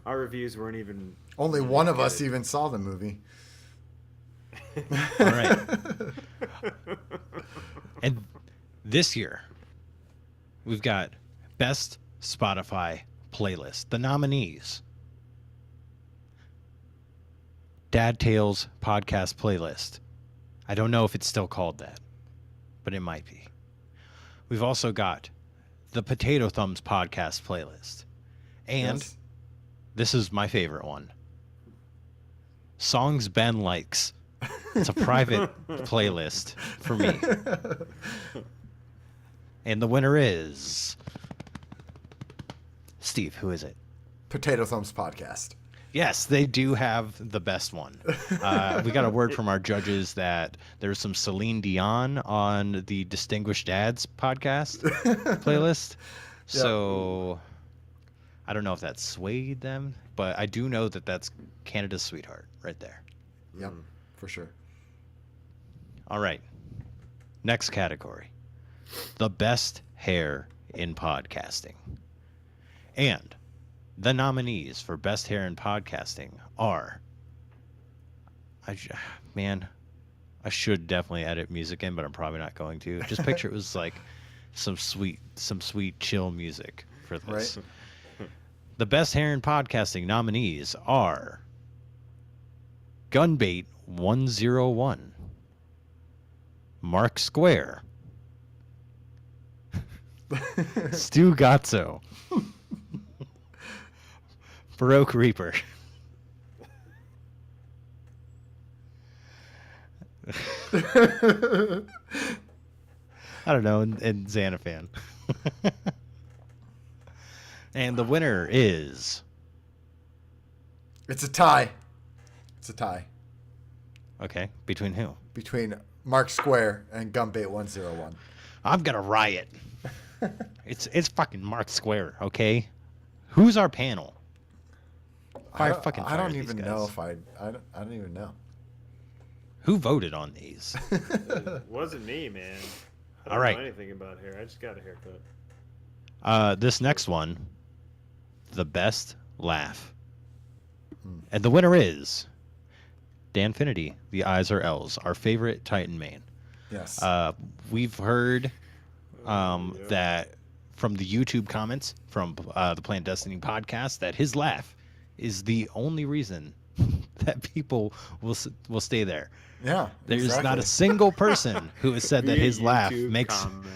Our reviews weren't even. Only one of Get us it. even saw the movie. All right. And this year, we've got Best Spotify Playlist. The nominees: Dad Tales Podcast Playlist. I don't know if it's still called that, but it might be. We've also got the Potato Thumbs Podcast Playlist. And Yes. this is my favorite one. Songs Ben likes. It's a private playlist for me. And the winner is Steve. Who is it? Potato Thumbs Podcast. Yes, they do have the best one. We got a word from our judges that there's some Celine Dion on the Distinguished Dads podcast playlist. So I don't know if that swayed them, but I do know that that's Canada's Sweetheart right there. Yep, for sure. All right. Next category. The best hair in podcasting. And the nominees for best hair in podcasting are I should definitely edit music in, but I'm probably not going to. Just picture it was like some sweet chill music for this. The best hair in podcasting nominees are Gunbait 101, Mark Square, Stu Gazzo, Baroque Reaper, I don't know, and Xanafan. And the winner is... It's a tie. It's a tie Okay, between who? between Mark Square and Gumbait 101. I'm gonna riot. It's fucking Mark Square, okay? Who's our panel? I Fire fucking I fire don't these even guys. know if I don't even know. Who voted on these? It wasn't me, man. I don't All right. know anything about hair. I just got a haircut. This next one, the best laugh. And the winner is Danfinity, the Eyes Are L's, our favorite Titan main. Yes. We've heard Yeah. that from the YouTube comments from the Plant Destiny podcast that his laugh is the only reason that people will stay there. yeah. There's not exactly. a single person who has said that Via his laugh YouTube makes. comment.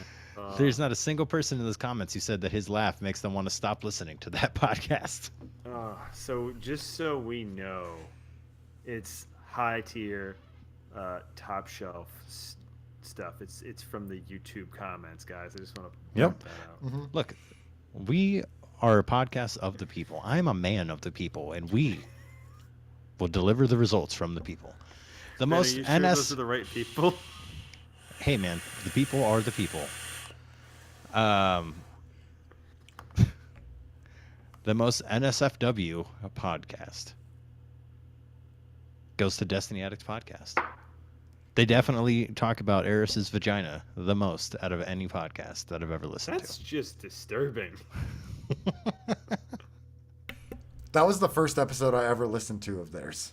There's not a single person in those comments who said that his laugh makes them want to stop listening to that podcast. So just so we know, it's high tier, top shelf stuff. It's from the YouTube comments, guys. I just want to Yep. point that out. Mm-hmm. Look, we are a podcast of the people. I'm a man of the people, and we will deliver the results from the people. The Man, most are you sure NS. those are the right people? Hey, man, the people are the people. The most NSFW podcast goes to Destiny Addict Podcast. They definitely talk about Eris's vagina the most out of any podcast that I've ever listened That's just disturbing. to. That was the first episode I ever listened to of theirs.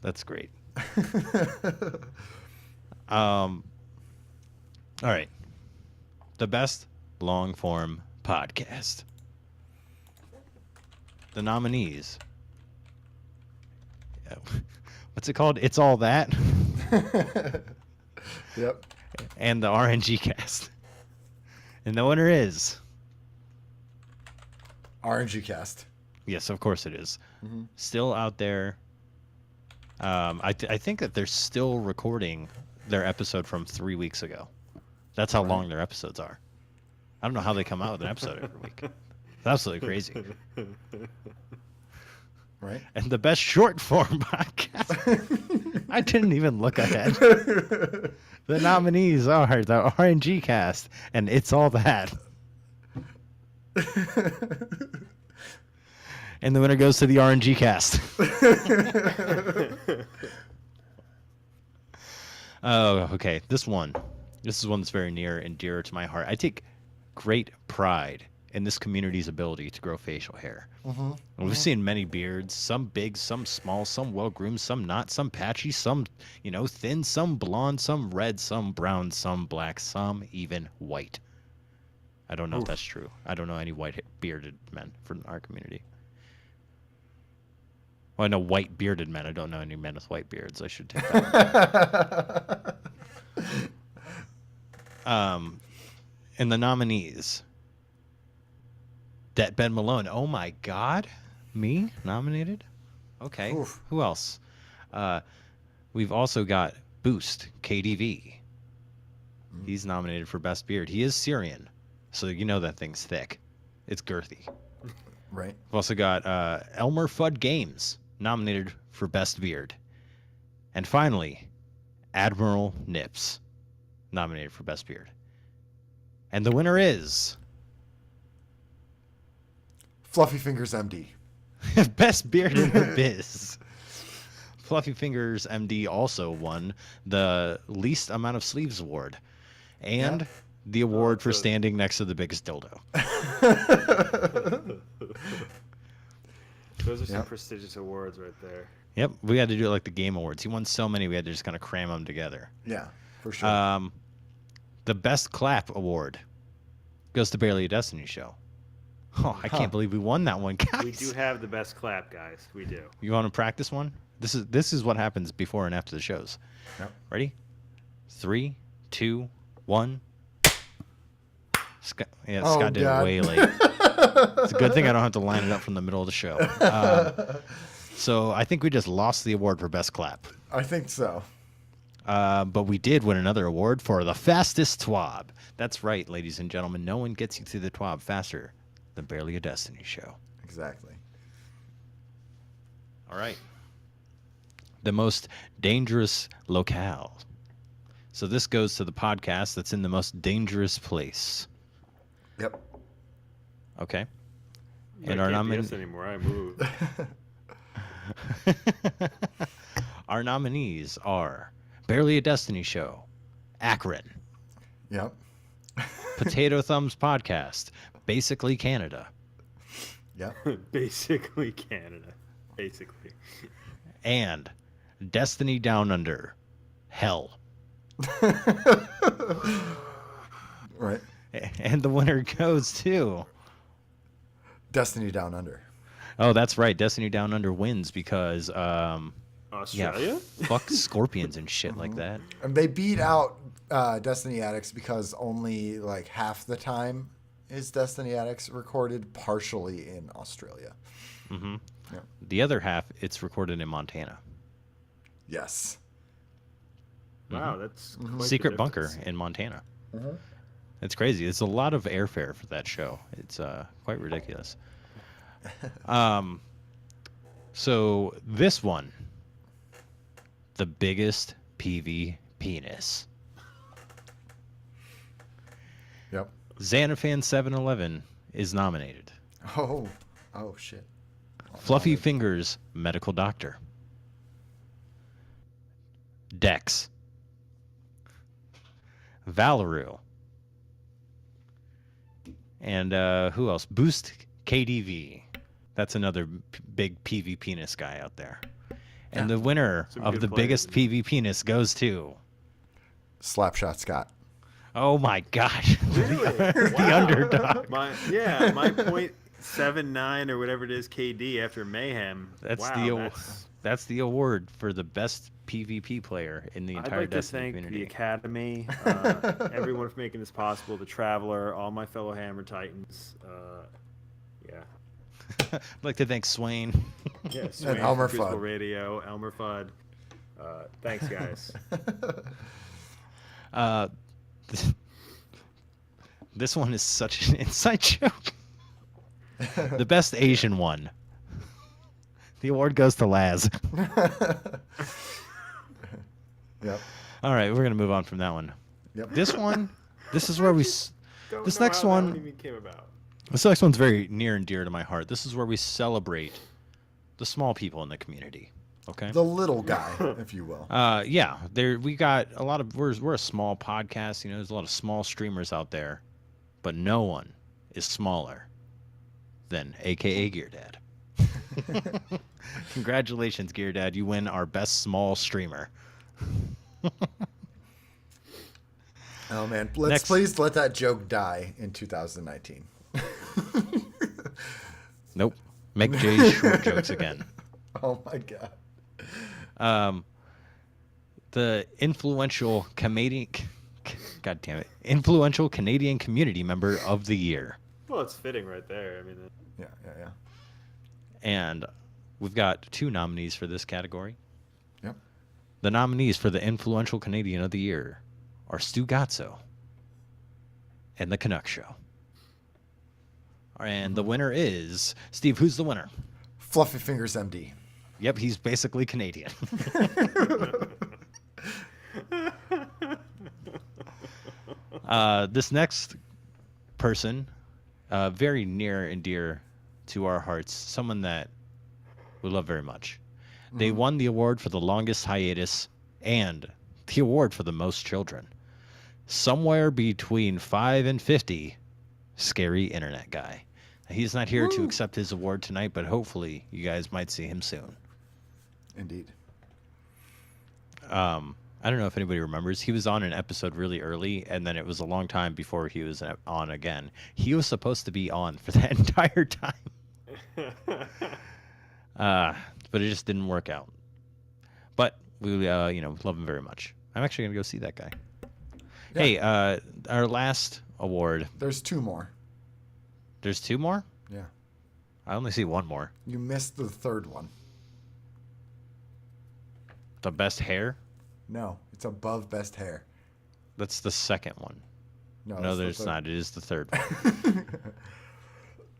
That's great. All right. The best long form podcast. The nominees. What's it called? It's All That. Yep. And the RNG cast. And the winner is. RNG cast. Yes, of course it is. Mhm. Still out there. I think that they're still recording their episode from 3 weeks ago. That's how long their episodes are. I don't know how they come out with an episode every week. It's absolutely crazy. Right? And the best short form podcast. I didn't even look ahead. The nominees are the RNG cast and It's All That. And the winner goes to the RNG cast. Oh, okay. This is one that's very near and dear to my heart. I take great pride in this community's ability to grow facial hair. Mm-hmm. And we've seen many beards, some big, some small, some well-groomed, some not, some patchy, some, thin, some blonde, some red, some brown, some black, some even white. I don't know if that's true. I don't know any white bearded men from our community. Well, I know white bearded men. I don't know any men with white beards. I should take that one. And the nominees. Det Ben Malone. Oh my God. Me nominated? Okay. Oof. Who else? We've also got Boost, KDV. He's nominated for Best Beard. He is Syrian. So you know that thing's thick. It's girthy. Right. We've also got Elmer Fudd Games nominated for Best Beard. And finally, Admiral Nips nominated for Best Beard. And the winner is Fluffy Fingers MD. Best Beard in the Biz. Fluffy Fingers MD also won the least amount of sleeves award and the award for so- standing next to the biggest dildo. Those are some Yep. prestigious awards right there. Yep, we had to do it like the Game Awards. He won so many, we had to just kind of cram them together. Yeah, for sure. The Best Clap Award goes to Barely a Destiny Show. Oh, I can't believe we won that one, guys. We do have the best clap, guys. We do. You want to practice one? This is what happens before and after the shows. Yep. Ready? 3, 2, 1. Scott, Oh, Scott did God. it way late. It's a good thing I don't have to line it up from the middle of the show. So I think we just lost the award for best clap. I think so. But we did win another award for the fastest TWAB. That's right, ladies and gentlemen. No one gets you through the TWAB faster than Barely a Destiny show. Exactly. All right. The most dangerous locale. So this goes to the podcast that's in the most dangerous place. Yep. Okay. I And our can't be nomin- us anymore. I moved. our nominees are Barely a Destiny show, Akron, Yep. Potato Thumbs podcast, Basically Canada, Yep. Basically Canada. Basically. and Destiny Down Under, Hell. Right. And the winner goes to... Destiny Down Under. Oh, that's right. Destiny Down Under wins because, Australia? fuck scorpions and shit like that. And they beat out Destiny Addicts because only like half the time is Destiny Addicts recorded partially in Australia. Hmm. Yep. The other half, it's recorded in Montana. Yes. Wow, that's quite the Secret bunker difference. in Montana. Mhm. It's crazy. It's a lot of airfare for that show. It's quite ridiculous. So this one, the biggest PV penis. Yep. Xanafan 711 is nominated. Oh shit. Fluffy Fingers Medical Doctor. Dex. Valeru. And who else? Boost KDV. That's another big PV penis guy out there. And the winner Some of good the players biggest in there. PV penis goes to... Slapshot Scott. Oh my gosh. the Wow. underdog. My 0.79 or whatever it is KD after Mayhem. That's wow, that's the award for the best PvP player in the I'd entire like to Destiny thank community. the Academy, everyone for making this possible, the Traveler, all my fellow Hammer Titans. Yeah. I'd like to thank Swain. Yeah, And Swain Elmer from Crucible Fudd. Radio, Elmer Fudd. Thanks, guys. This one is such an inside joke. The best Asian one. The award goes to Laz. Yep. All right, we're gonna move on from that one. Yep. This one, this is where we. Don't This know next how that one- even came about. This next one's very near and dear to my heart. This is where we celebrate the small people in the community. Okay. The little guy, if you will. Yeah, we got a lot of we're a small podcast, you know, there's a lot of small streamers out there, but no one is smaller than AKA Gear Dad. Congratulations, Gear Dad, you win our best small streamer. Oh man, let's Next. please let that joke die in 2019. Nope. Make Jay's short jokes again. Oh my god. The influential Canadian God damn it. Influential Canadian community member of the year. Well, it's fitting right there. I mean, Yeah. And we've got 2 nominees for this category. Yep. The nominees for the Influential Canadian of the Year are Stu Gatso and The Canuck Show. And the winner is... Steve, who's the winner? Fluffy Fingers MD. Yep, he's basically Canadian. This next person, very near and dear to our hearts, someone that we love very much. They won the award for the longest hiatus and the award for the most children. Somewhere between 5 and 50, scary internet guy. He's not here to accept his award tonight, but hopefully you guys might see him soon. Indeed. I don't know if anybody remembers. He was on an episode really early, and then it was a long time before he was on again. He was supposed to be on for that entire time, but it just didn't work out. But we, love him very much. I'm actually gonna go see that guy. Yeah. Hey, our last award. There's 2 more. There's 2 more. Yeah. I only see 1 more. You missed the 3rd one. The best hair. No, it's above best hair. That's the second one. No, No, it's the there's 3rd. not. It is the third one.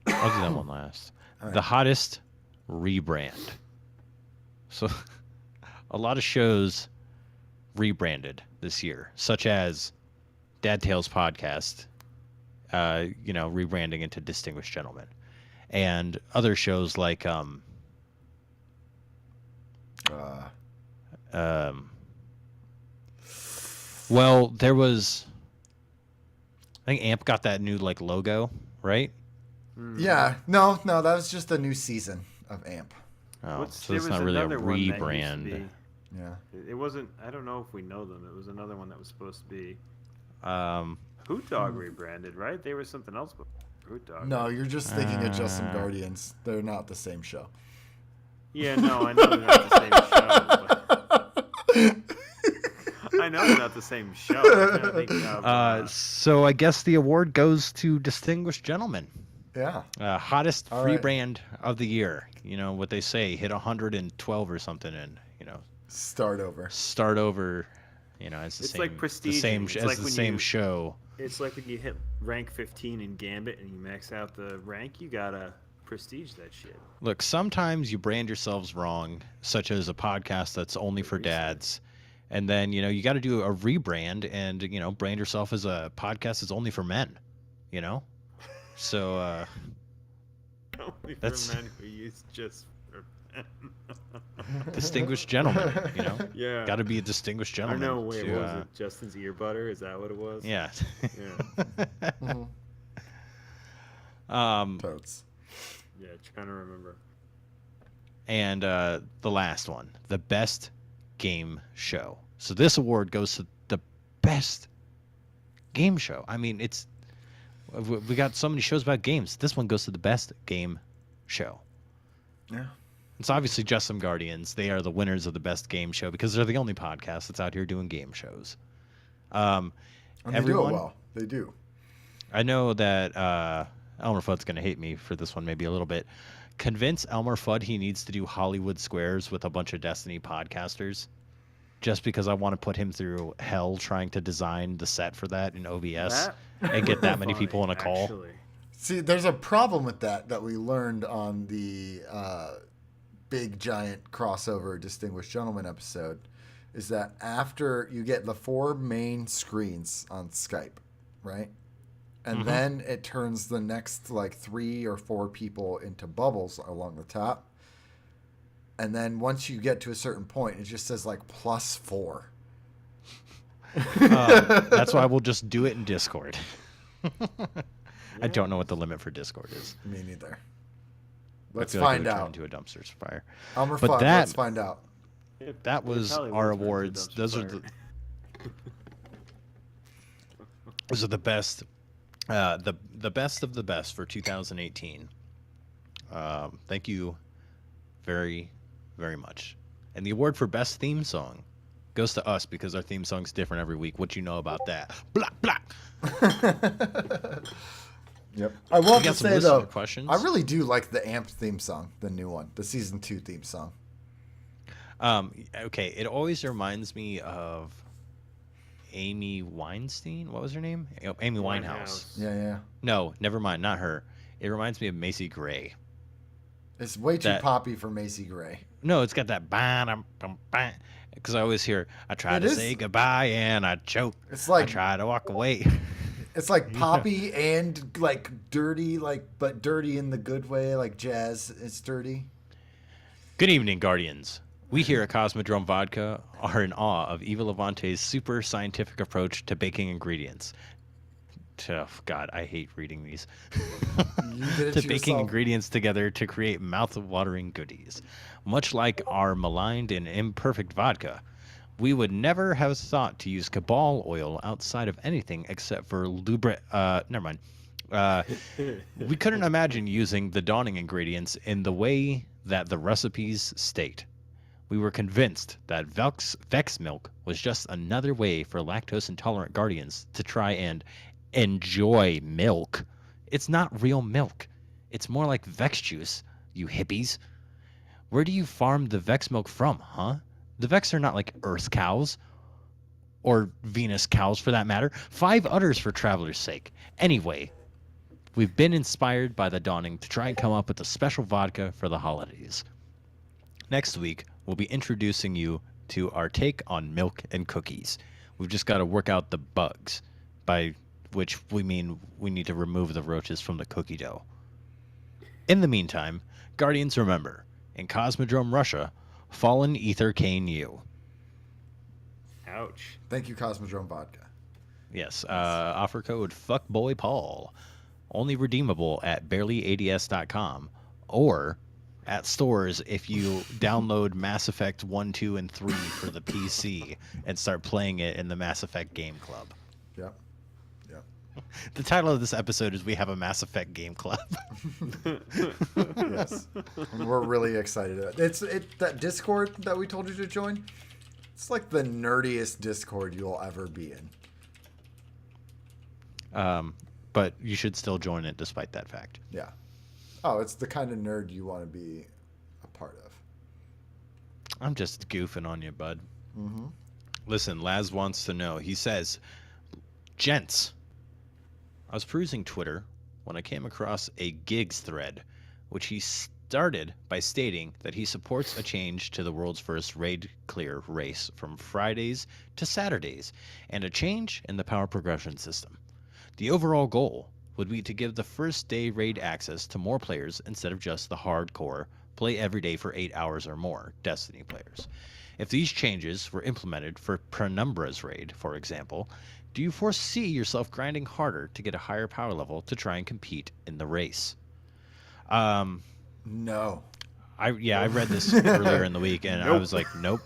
I'll do that one last. All The right. hottest rebrand. So, a lot of shows rebranded this year, such as Dad Tales Podcast, rebranding into Distinguished Gentlemen, and other shows like well, there was. I think AMP got that new like logo, right? Yeah. No, that was just a new season of AMP. Oh, What's- so there it's was not really a another one that used to rebrand. be- Yeah. It wasn't. I don't know if we know them. It was another one that was supposed to be Um, Hoot Dog rebranded, right? They were something else, but Hoot Dog. No, you're just thinking of Just Some Guardians. They're not the same show. Yeah, no, I know they're not the same show. But I know they're not the same show. I'm trying to think of, so I guess the award goes to Distinguished Gentlemen. Yeah. Hottest All free right. brand of the year. You know what they say, hit 112 or something, and Start over. start over. It's the It's same. like the Prestige. same It's as like the when same you- show. It's like when you hit rank 15 in Gambit and you max out the rank, you gotta prestige that shit. Look, sometimes you brand yourselves wrong, such as a podcast that's only for Research. dads. And then, you got to do a rebrand and, brand yourself as a podcast that's only for men, So, Only for That's- men who use just for men. distinguished gentleman, Yeah. Got to be a distinguished I gentleman. know. Wait, to, what was it? Justin's ear butter? Is that what it was? Yeah. Yeah. Totes. Yeah. Trying to remember. And the last one, the best game show. So this award goes to the best game show. I mean, we got so many shows about games. This one goes to the best game show. Yeah. It's obviously Just Some Guardians. They are the winners of the best game show because they're the only podcast that's out here doing game shows. And they do Everyone- it well. They do. I know that Elmer Fudd's going to hate me for this one maybe a little bit. Convince Elmer Fudd he needs to do Hollywood Squares with a bunch of Destiny podcasters just because I want to put him through hell trying to design the set for that in OBS That and get that many funny, people on a call. actually. See, there's a problem with that we learned on the big giant crossover Distinguished Gentleman episode, is that after you get the 4 main screens on Skype, right? And then it turns the next like 3 or 4 people into bubbles along the top. And then once you get to a certain point, it just says like +4. That's why we'll just do it in Discord. I don't know what the limit for Discord is. Me neither. I Let's feel like find it would turn out. into a dumpster fire. Elmer But Fudd, that- let's find out. That It was probably our will turn into a awards. dumpster Those are fire. those are the best, the best of the best for 2018. Thank you, very, very much. And the award for best theme song goes to us because our theme song's different every week. What you know about that? Blah blah. Yep. I want We got to some say listener though, questions. I really do like the AMP theme song, the new one, the season 2 theme song. Okay, it always reminds me of Amy Weinstein. What was her name? Amy Winehouse. Yeah. No, never mind, not her. It reminds me of Macy Gray. It's way too That- poppy for Macy Gray. No, it's got that because I always hear I try It to is- say goodbye and I choke. It's I like try to walk away. it's like poppy and like dirty, but dirty in the good way, like jazz. It's dirty. Good evening, Guardians. We here at Cosmodrome Vodka are in awe of Eva Levante's super scientific approach to baking ingredients. Oh, God, I hate reading these. You did it to to baking yourself. ingredients together to create mouth-watering goodies. Much like our maligned and imperfect vodka, We would never have thought to use Cabal oil outside of anything except for never mind. We couldn't imagine using the Dawning ingredients in the way that the recipes state. We were convinced that Vex milk was just another way for lactose intolerant guardians to try and enjoy milk. It's not real milk. It's more like Vex juice, you hippies. Where do you farm the Vex milk from, huh? The Vex are not like Earth cows, or Venus cows for that matter. 5 udders for travelers' sake. Anyway, we've been inspired by the Dawning to try and come up with a special vodka for the holidays. Next week, we'll be introducing you to our take on milk and cookies. We've just got to work out the bugs, by which we mean we need to remove the roaches from the cookie dough. In the meantime, Guardians, remember, in Cosmodrome Russia, Fallen Ether Cane you. Ouch. Thank you, Cosmodrome Vodka. Yes, offer code FuckBoyPaul. Only redeemable at barelyads.com or at stores if you download Mass Effect 1, 2, and 3 for the PC and start playing it in the Mass Effect Game Club. Yep. Yep. The title of this episode is We Have a Mass Effect Game Club. Yes. And we're really excited. It's that Discord that we told you to join. It's like the nerdiest Discord you'll ever be in. But you should still join it despite that fact. Yeah. Oh, it's the kind of nerd you want to be a part of. I'm just goofing on you, bud. Mm-hmm. Listen, Laz wants to know. He says, gents, I was perusing Twitter when I came across a gigs thread, which he started by stating that he supports a change to the world's first raid clear race from Fridays to Saturdays, and a change in the power progression system. The overall goal would be to give the first day raid access to more players instead of just the hardcore, play every day for 8 hours or more Destiny players. If these changes were implemented for Penumbra's raid, for example, do you foresee yourself grinding harder to get a higher power level to try and compete in the race? No. I read this earlier in the week and I was like, nope.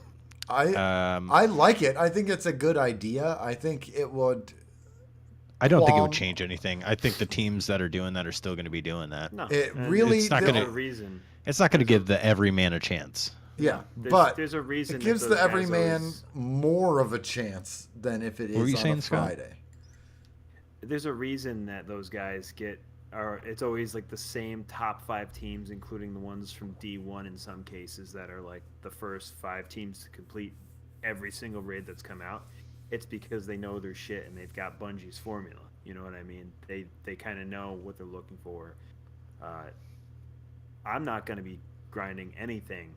I like it. I think it's a good idea. I think it would. I don't think it would change anything. I think the teams that are doing that are still going to be doing that. No. It really. It's not There's gonna- a reason. It's not going to give the everyman a chance. Yeah, There's but a reason. it that gives those the guys everyman always- more of a chance than if it What were is you on saying, a Scott? Friday. There's a reason that those guys get. It's always like the same top 5 teams, including the ones from D1 in some cases that are like the first 5 teams to complete every single raid that's come out. It's because they know their shit and they've got Bungie's formula. You know what I mean? They kind of know what they're looking for. I'm not going to be grinding anything.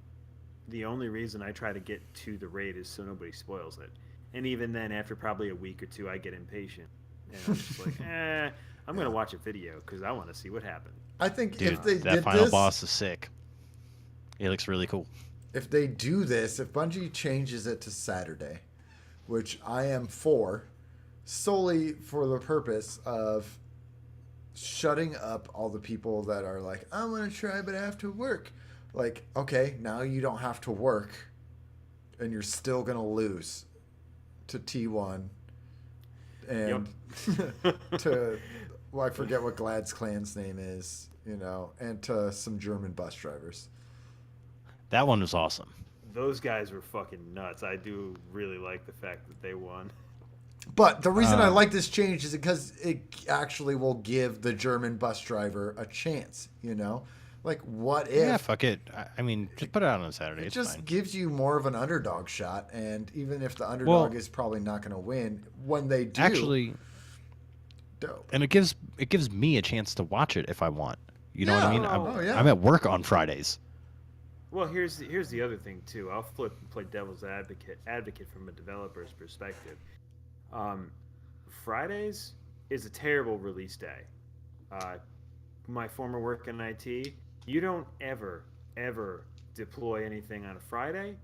The only reason I try to get to the raid is so nobody spoils it. And even then, after probably a week or 2, I get impatient. And I'm just like, I'm going to watch a video because I want to see what happened. I think Dude, if they that did final this, boss is sick. It looks really cool. if they do this, if Bungie changes it to Saturday, which I am for, solely for the purpose of shutting up all the people that are like, I want to try, but I have to work. Like, okay, now you don't have to work, and you're still gonna lose to T1 and to, well, I forget what Glad's clan's name is, and to some German bus drivers. That one was awesome. Those guys were fucking nuts. I do really like the fact that they won. But the reason I like this change is because it actually will give the German bus driver a chance, Like, what if... Yeah, fuck it. I mean, just put it out on Saturday. It It's just fine. gives you more of an underdog shot, and even if the underdog Well, is probably not going to win, when they do... Actually, dope. and it gives me a chance to watch it if I want. You know what I mean? Oh, yeah. I'm at work on Fridays. Well, here's the other thing too. I'll flip and play devil's advocate from a developer's perspective. Fridays is a terrible release day. My former work in IT, you don't ever deploy anything on a Friday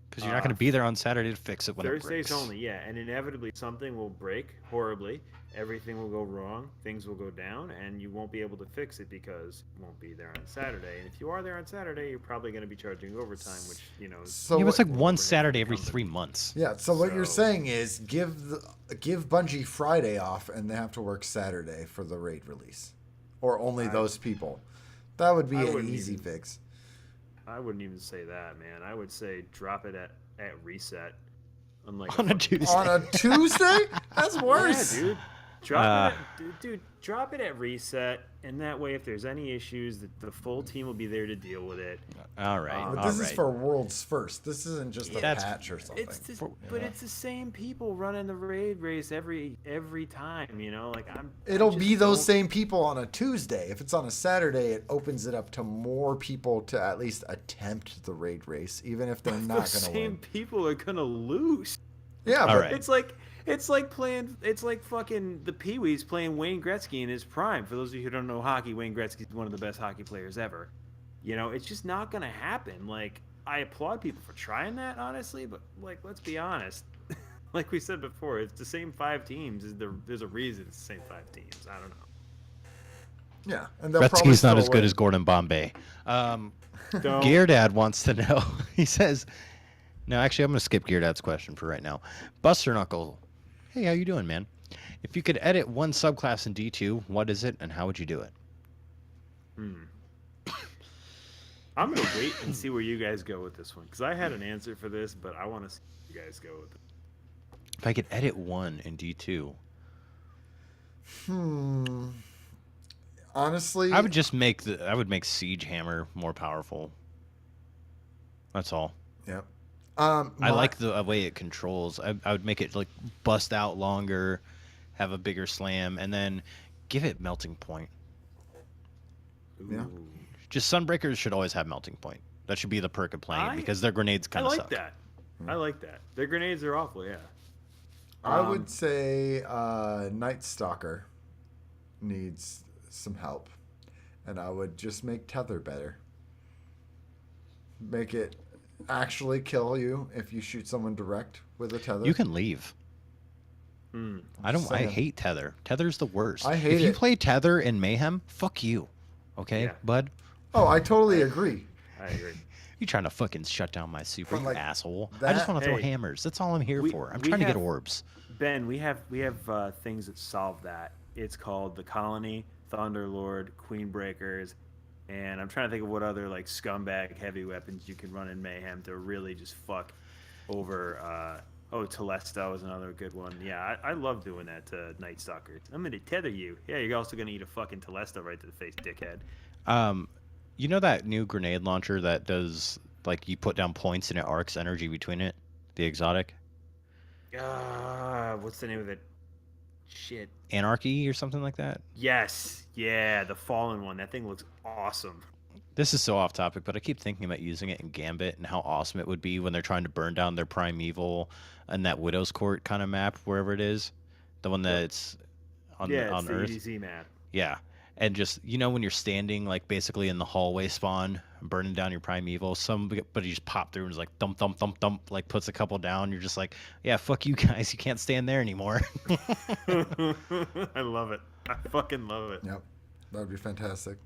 Because you're not going to be there on Saturday to fix it when it Thursdays breaks. only, yeah, and inevitably something will break horribly. Everything will go wrong. Things will go down, and you won't be able to fix it because you won't be there on Saturday. And if you are there on Saturday, you're probably going to be charging overtime, which is So Yeah, but it's what- like more one overhead for Saturday the every company. 3 months. Yeah, so what you're So- saying is give Bungie Friday off and they have to work Saturday for the raid release. Or only those people. That would be I an wouldn't easy even- fix. I wouldn't even say that, man. I would say drop it at reset. Unlike On a Tuesday. On a Tuesday? That's worse. Yeah, dude. Drop drop it at reset, and that way, if there's any issues, the full team will be there to deal with it. All right. But all this is right. for World's First. This isn't just a That's- patch or something. It's just, but it's the same people running the raid race every time. Like It'll I be just those don't- same people on a Tuesday. If it's on a Saturday, it opens it up to more people to at least attempt the raid race, even if they're not going Those to same win. people are gonna lose. Yeah, All but right. It's like fucking the Pee Wees playing Wayne Gretzky in his prime. For those of you who don't know hockey, Wayne Gretzky's one of the best hockey players ever. It's just not gonna happen. Like, I applaud people for trying that, honestly, but let's be honest. Like we said before, it's the same 5 teams. There's a reason it's the same 5 teams. I don't know. yeah, and they'll probably Gretzky's not still as good win. as Gordon Bombay. Don't- Geardad wants to know. He says, no, actually, I'm going to skip Geardad's question for right now. Buster Knuckle, hey, how you doing, man? If you could edit one subclass in D2, what is it, and how would you do it? I'm gonna wait and see where you guys go with this one, because I had an answer for this, but I want to see where you guys go with it. If I could edit one in D2, Honestly, I would just make Siege Hammer more powerful. That's all. Yep. I like the way it controls. I would make it like bust out longer, have a bigger slam, and then give it melting point. Yeah. Ooh. Just Sunbreakers should always have melting point. That should be the perk of playing it because their grenades I kind of like suck. that. I like that. Their grenades are awful, yeah. I would say Night Stalker needs some help, and I would just make Tether better. Make it actually kill you if you shoot someone direct with a tether. You can leave. Mm. I saying. hate Tether. Tether's the worst. I hate if you it. play Tether in Mayhem, fuck you. Okay, Yeah. bud? Oh, I totally agree. I agree. You trying to fucking shut down my super, But, you like, asshole. I that- just want to throw Hey, hammers. That's all I'm here we- for. I'm we trying to get have- orbs. Ben, we have things that solve that. It's called the Colony, Thunderlord, Queenbreakers, and I'm trying to think of what other scumbag heavy weapons you can run in Mayhem to really just fuck over. Telesto is another good one. Yeah, I love doing that to Night Stalkers. I'm gonna tether you. Yeah, you're also gonna eat a fucking Telesto right to the face, dickhead. You know that new grenade launcher that does you put down points and it arcs energy between it? The exotic? What's the name of it? Shit. Anarchy or something like that? Yes. Yeah, the Fallen one. That thing looks awesome. This is so off topic, but I keep thinking about using it in Gambit and how awesome it would be when they're trying to burn down their Primeval and that Widow's Court kind of map, wherever it is. The one that's on, Yeah, it's on the Earth. EDZ map. Yeah. And just, when you're standing, basically in the hallway spawn, burning down your Primeval, somebody just pop through and is like, thump, thump, thump, thump, puts a couple down. You're just like, yeah, fuck you guys. You can't stand there anymore. I love it. I fucking love it. Yep, that would be fantastic.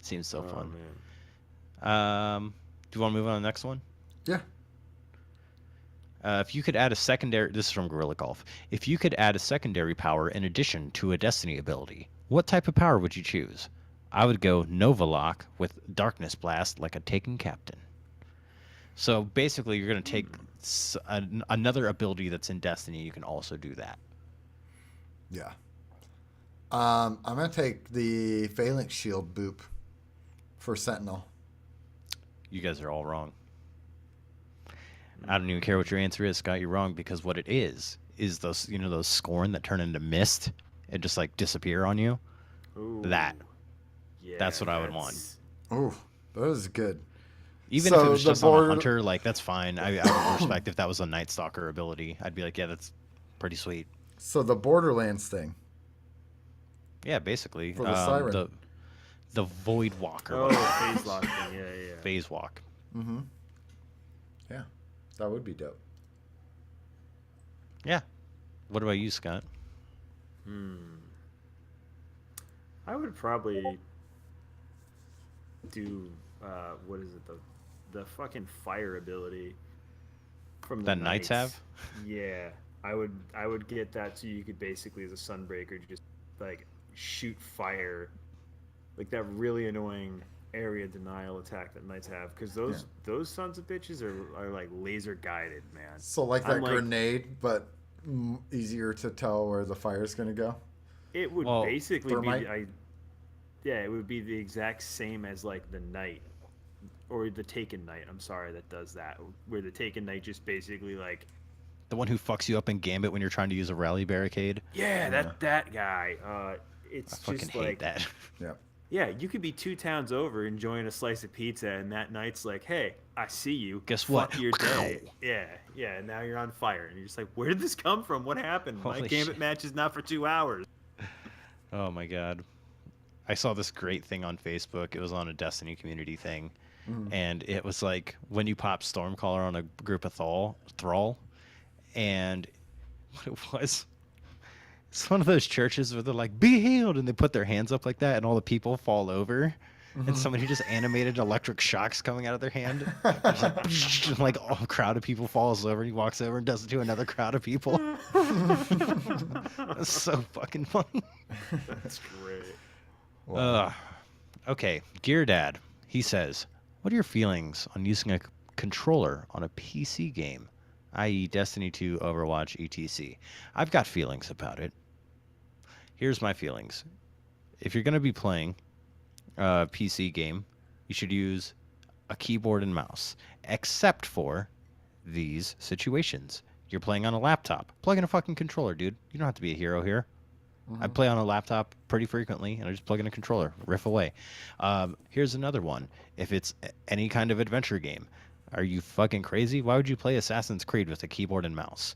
Seems so Oh, fun. man. Do you want to move on to the next one? Yeah. If you could add a secondary, this is from Gorilla Golf. If you could add a secondary power in addition to a Destiny ability, what type of power would you choose? I would go Nova Lock with Darkness Blast like a Taken Captain. So basically, you're going to take another ability that's in Destiny. You can also do that. Yeah. I'm gonna take the Phalanx Shield boop for Sentinel. You guys are all wrong. I don't even care what your answer is, Scott. You're wrong because what it is those those scorn that turn into mist and just disappear on you. Ooh. That. Yeah, That's what I would want. that's- Ooh, that was good. Even if So it was the just on border- a hunter, that's fine. I would respect if that was a Night Stalker ability. I'd be like, yeah, that's pretty sweet. So the Borderlands thing. Yeah, basically. For the Siren. The Void Walker. Oh, phase lock thing. Yeah, yeah. Phase Walk. Mm-hmm. Yeah. That would be dope. Yeah. What about you, Scott? I would probably do what is it, the fucking fire ability from the That Knights have? Yeah, I would get that so you could basically as a sunbreaker just like shoot fire, like that really annoying area denial attack that knights have, because Yeah. those sons of bitches are like laser guided, man. So like that I'm like, grenade, but easier to tell where the fire's gonna go. it would Well, basically be thermite? yeah, it would be the exact same as like the knight or the taken knight. I'm sorry, that does that. Where the taken knight just basically like, The one who fucks you up in Gambit when you're trying to use a rally barricade? yeah, that guy. I It's fucking just hate like, that. Yeah. yeah, you could be 2 towns over enjoying a slice of pizza, and that knight's like, "Hey, I see you. Guess Fuck what? your day." Yeah, yeah. And now you're on fire, and you're just like, "Where did this come from? What happened? My Holy gambit shit. match is not for 2 hours." Oh my god. I saw this great thing on Facebook. It was on a Destiny community thing. And it was like when you pop Stormcaller on a group of Thrall, and what it was, it's one of those churches where they're like, "Be healed," and they put their hands up like that, and all the people fall over. And somebody just animated electric shocks coming out of their hand. Just like, and like a crowd of people falls over, and he walks over and does it to another crowd of people. That's so fucking funny. That's great. Uh, okay, Gear Dad. He says, "What are your feelings on using a controller on a PC game, i.e., Destiny 2, Overwatch, etc.?" I've got feelings about it. Here's my feelings. If you're going to be playing a PC game, you should use a keyboard and mouse, except for these situations. You're playing on a laptop. Plug in a fucking controller, dude. You don't have to be a hero here. I play on a laptop pretty frequently, and I just plug in a controller, riff away. Here's another one. If it's any kind of adventure game, are you fucking crazy? Why would you play Assassin's Creed with a keyboard and mouse?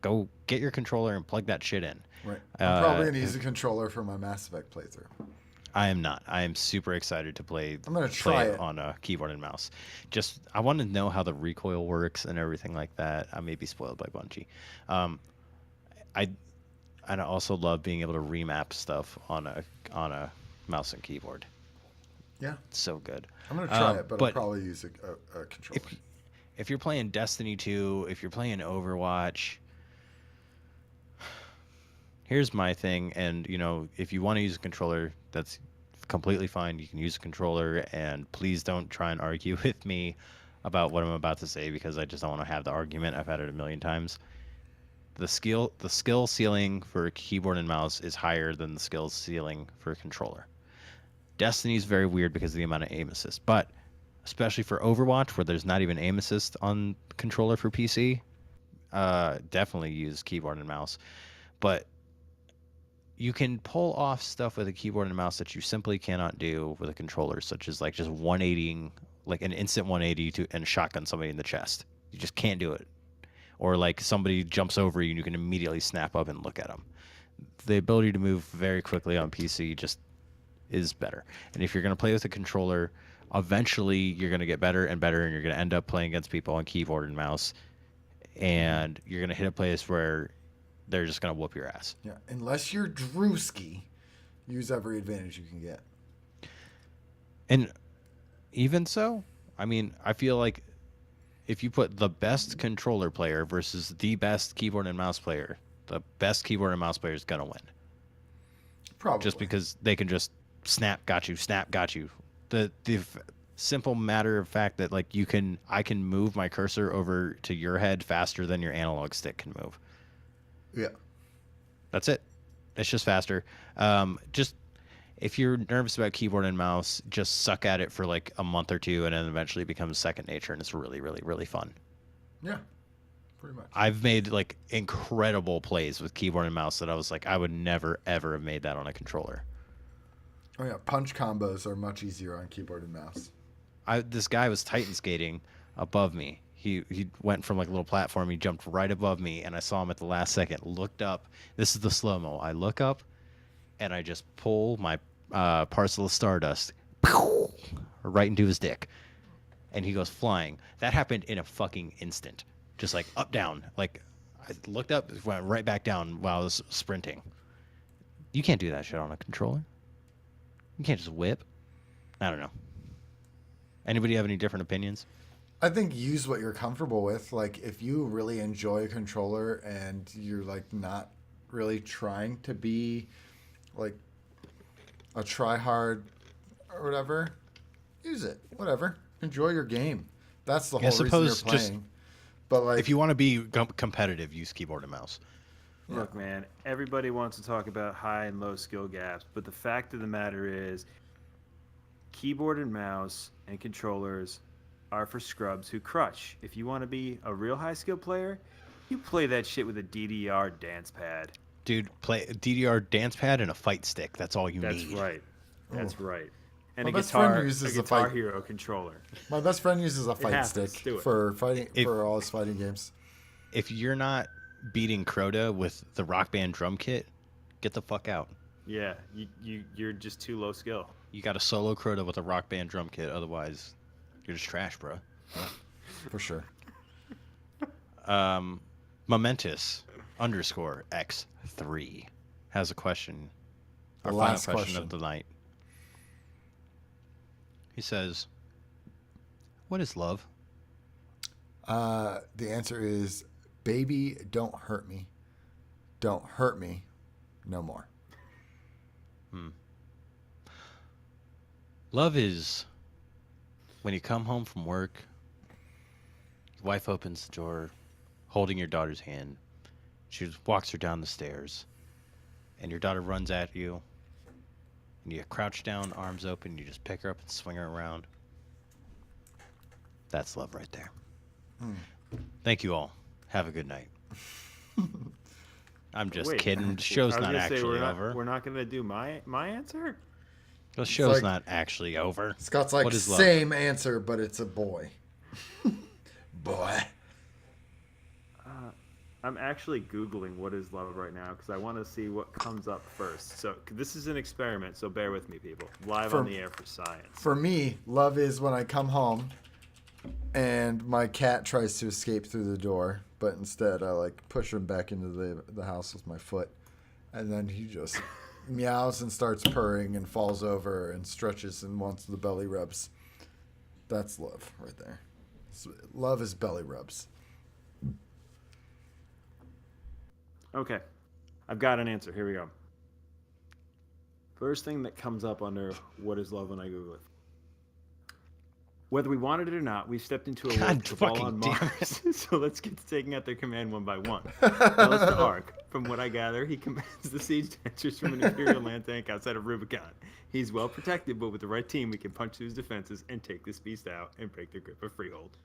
Go get your controller and plug that shit in. Right. I'm probably gonna use a controller for my Mass Effect playthrough. I am not. I am super excited to play. I'm gonna play try it it. on a keyboard and mouse. Just I want to know how the recoil works and everything like that. I may be spoiled by Bungie. I and I also love being able to remap stuff on a mouse and keyboard. Yeah. It's so good. I'm gonna try it, but I'll but probably use a controller. if you're playing Destiny 2, if you're playing Overwatch, here's my thing. And if you want to use a controller, that's completely fine. You can use a controller, and please don't try and argue with me about what I'm about to say, because I just don't want to have the argument. I've had it a million times. The skill ceiling for a keyboard and mouse is higher than the skill ceiling for a controller. Destiny's very weird because of the amount of aim assist, but especially for Overwatch, where there's not even aim assist on controller for PC, definitely use keyboard and mouse. But you can pull off stuff with a keyboard and mouse that you simply cannot do with a controller, such as like just 180, like an instant 180 and shotgun somebody in the chest. You just can't do it. Or like somebody jumps over you and you can immediately snap up and look at them. The ability to move very quickly on PC just is better. And if you're going to play with a controller, eventually you're going to get better and better, and you're going to end up playing against people on keyboard and mouse, and you're going to hit a place where they're just going to whoop your ass. Yeah, unless you're Drewski, use every advantage you can get. And even so, I mean, I feel like if you put the best controller player versus the best keyboard and mouse player, the best keyboard and mouse player is going to win. Probably. Just because they can just snap, got you. The simple matter of fact that like I can move my cursor over to your head faster than your analog stick can move. Yeah. That's it. It's just faster. Just if you're nervous about keyboard and mouse, just suck at it for like a month or two, and then eventually it becomes second nature, and it's really, really, really fun. Yeah. Pretty much. I've made like incredible plays with keyboard and mouse that I was like, I would never ever have made that on a controller. Oh yeah, punch combos are much easier on keyboard and mouse. This guy was Titan skating above me. He went from like a little platform. He jumped right above me, and I saw him at the last second. Looked up. This is the slow mo. I look up, and I just pull my parcel of stardust right into his dick, and he goes flying. That happened in a fucking instant. just like up down. Like I looked up, it went right back down while I was sprinting. You can't do that shit on a controller. You can't just whip. I don't know. Anybody have any different opinions? I think use what you're comfortable with. Like if you really enjoy a controller and you're like not really trying to be like a try hard or whatever, use it. Whatever. Enjoy your game. That's the whole reason you're suppose just- playing. But like If you want to be competitive, use keyboard and mouse. Look, man, everybody wants to talk about high and low skill gaps, but the fact of the matter is keyboard and mouse and controllers are for scrubs who crush. If you want to be a real high skill player, you play that shit with a DDR dance pad. Dude, play a DDR dance pad and a fight stick. That's all you That's need. right. That's right. And My a best friend guitar, uses a a Guitar fight- Hero controller. my best friend uses a fight happens. stick Do it. for fighting If- for all his fighting games. If you're not beating Crota with the Rock Band drum kit, get the fuck out. Yeah, you're just too low skill. You got to solo Crota with a Rock Band drum kit. Otherwise, you're just trash, bro. For sure. Momentous _ X3 has a question. The Our last final question question. of the night. He says, "What is love?" The answer is, baby, don't hurt me. Don't hurt me no more. Love is when you come home from work, your wife opens the door, holding your daughter's hand. She just walks her down the stairs, and your daughter runs at you, and you crouch down, arms open, you just pick her up and swing her around. That's love right there. Thank you all. Have a good night. I'm just Wait, kidding. The I was show's gonna not say, actually over. We're not gonna do my answer. The show's like- not actually over. Scott's like, What is love? same answer, but it's a boy. Boy. I'm actually Googling what is love right now because I want to see what comes up first. So this is an experiment, so bear with me, people. Live on the air for science. For me, love is when I come home and my cat tries to escape through the door, but instead I like push him back into the house with my foot. And then he just meows and starts purring and falls over and stretches and wants the belly rubs. That's love right there. Love is belly rubs. Okay, I've got an answer. Here we go. First thing that comes up under what is love when I Google it. Whether we wanted it or not, we've stepped into a God world with a ball fucking on damn Mars. So let's get to taking out their command one by one. Ellis the Ark. From what I gather, he commands the siege dancers from an Imperial land tank outside of Rubicon. He's well protected, but with the right team, we can punch through his defenses and take this beast out and break their grip of Freehold.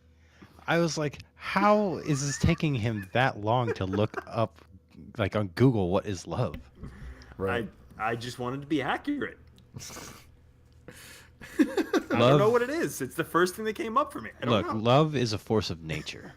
I was like, how is this taking him that long to look up, like on Google, what is love? Right. I just wanted to be accurate. I don't know what it is. It's the first thing that came up for me. I don't Look, know. love is a force of nature.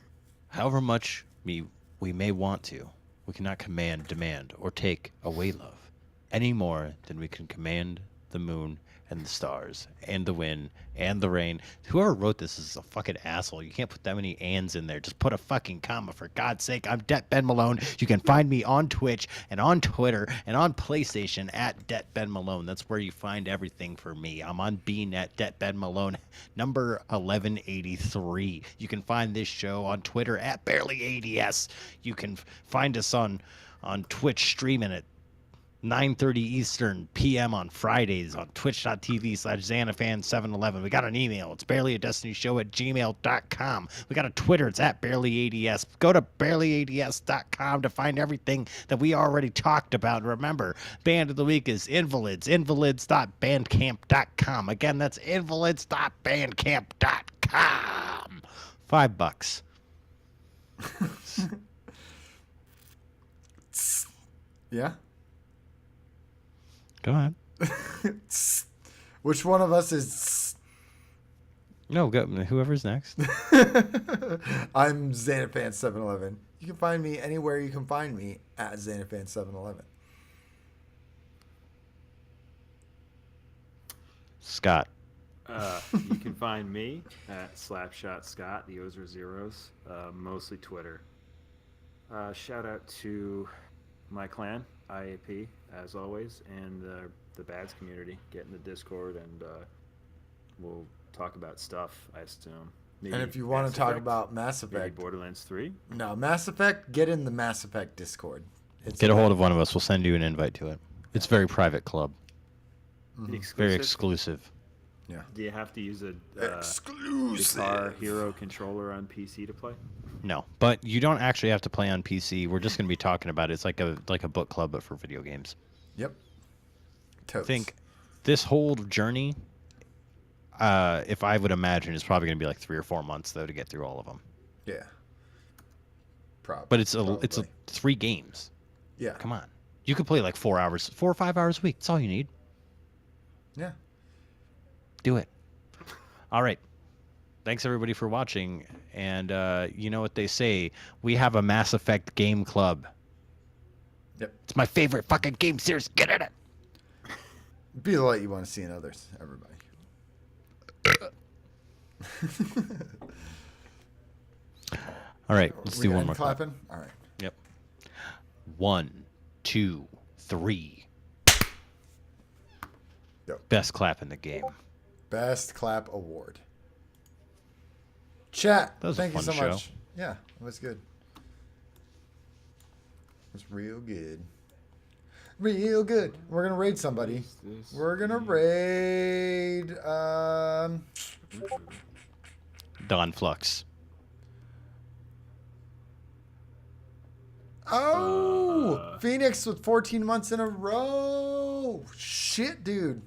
However much we may want to, we cannot command, demand, or take away love any more than we can command the moon and the stars and the wind and the rain. Whoever wrote this is a fucking asshole. You can't put that many ands in there. Just put a fucking comma, for God's sake. I'm Det Ben Malone. You can find me on Twitch and on Twitter and on PlayStation at Det Ben Malone. That's where you find everything for me. I'm on Bean at Det Ben Malone, number 1183. You can find this show on Twitter at BarelyADS. You can find us on Twitch streaming at 9:30 Eastern PM on Fridays on twitch.tv/Xanafan711. We got an email. It's barelyadestinyshow@gmail.com. We got a Twitter. It's at barelyads. Go to barelyads.com to find everything that we already talked about. Remember, band of the week is Invalids. Invalids.bandcamp.com. Again, that's invalids.bandcamp.com. $5. Yeah? Go ahead. Which one of us is... No, go, whoever's next. I'm Xanafan711. You can find me anywhere you can find me at Xanafan711. Scott. You can find me at Slapshot Scott. The O's are zeros, mostly Twitter. Shout out to my clan, IAP, as always, and the Bads community. Get in the Discord, and we'll talk about stuff, I assume. Maybe And if you want Mass to talk Effect, about Mass maybe Effect, Borderlands 3. no, Mass Effect, get in the Mass Effect Discord. It's Get a hold of one of us. We'll send you an invite to it. It's a very private club. Very Exclusive. exclusive. Yeah. Do you have to use a Exclusive. Guitar Hero controller on PC to play? No, but you don't actually have to play on PC. We're just going to be talking about it. It's like a book club, but for video games. Yep. I Totes. think this whole journey, if I would imagine, is probably going to be like 3 or 4 months though to get through all of them. Yeah. Probably. But it's a 3 games. Yeah. Come on, you could play like 4 or 5 hours a week. That's all you need. Yeah. Do it. All right. Thanks everybody for watching. And you know what they say? We have a Mass Effect game club. Yep. It's my favorite fucking game series. Get in it. Be the light you want to see in others, everybody. All right, let's We do one end more clap. clapping. All right. Yep. 1, 2, 3. Yep. Best clap in the game. Best clap award. Chat. That was a Thank you fun so show. much. Yeah, it was good. It was real good. Real good. We're gonna raid somebody. We're gonna raid. Don Flux. Oh, Phoenix with 14 months in a row. Shit, dude.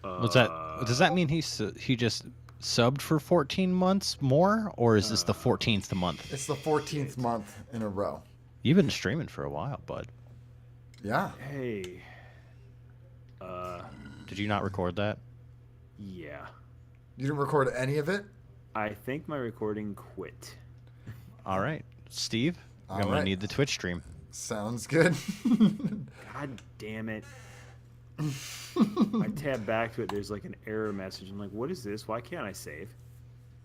Was that? Does that mean he just subbed for 14 months more, or is this the 14th month? It's the 14th month in a row. You've been streaming for a while, bud. Yeah. Hey. Did you not record that? Yeah. You didn't record any of it? I think my recording quit. All right, Steve. All I'm gonna right. need the Twitch stream. Sounds good. God damn it. I tab back to it. There's like an error message. I'm like, what is this? Why can't I save?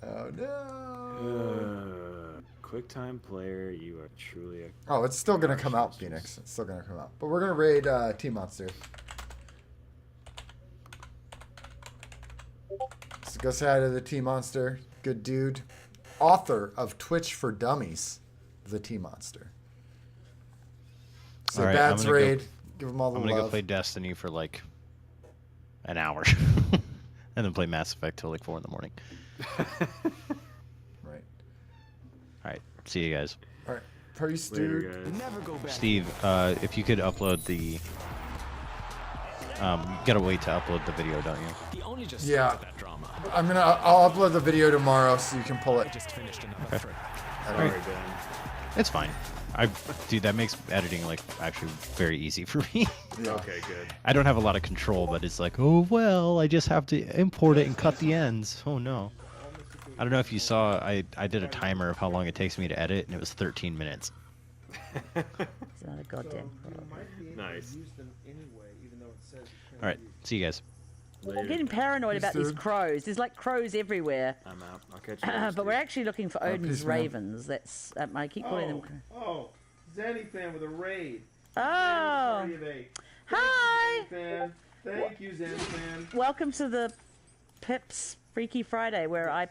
Oh, no. QuickTime Player, you are truly a. Oh, it's still going to come out, Phoenix. It's still going to come out. But we're going to raid Team Monster. So go say hi to the Team Monster. Good dude. Author of Twitch for Dummies, the Team Monster. So All right, Bad's I'm gonna raid. Give them all the I'm gonna love. go play Destiny for like an hour, and then play Mass Effect till like 4 in the morning. Right. All right, see you guys. All right. Peace, Later, dude. guys. Steve, if you could upload the, you gotta wait to upload the video, don't you? Yeah. I'll upload the video tomorrow so you can pull it. Sorry, Ben. It's fine. Dude, that makes editing like actually very easy for me. Yeah. Okay, good. I don't have a lot of control, but it's like, oh well, I just have to import it and cut the ends. Oh no. I don't know if you saw, I did a timer of how long it takes me to edit, and it was 13 minutes. It's not a goddamn problem. Nice. All right, see you guys. I'm Later. getting paranoid Peace, about these dude. crows. There's like crows everywhere. I'm out. I'll catch you later. But we're actually looking for Odin's peace, man. ravens. That's I keep calling them. Oh, Zanny fan with a raid. Oh, Party of 8. hi! Fan. Thank you, Zanny fan. Welcome to the Pips Freaky Friday, where I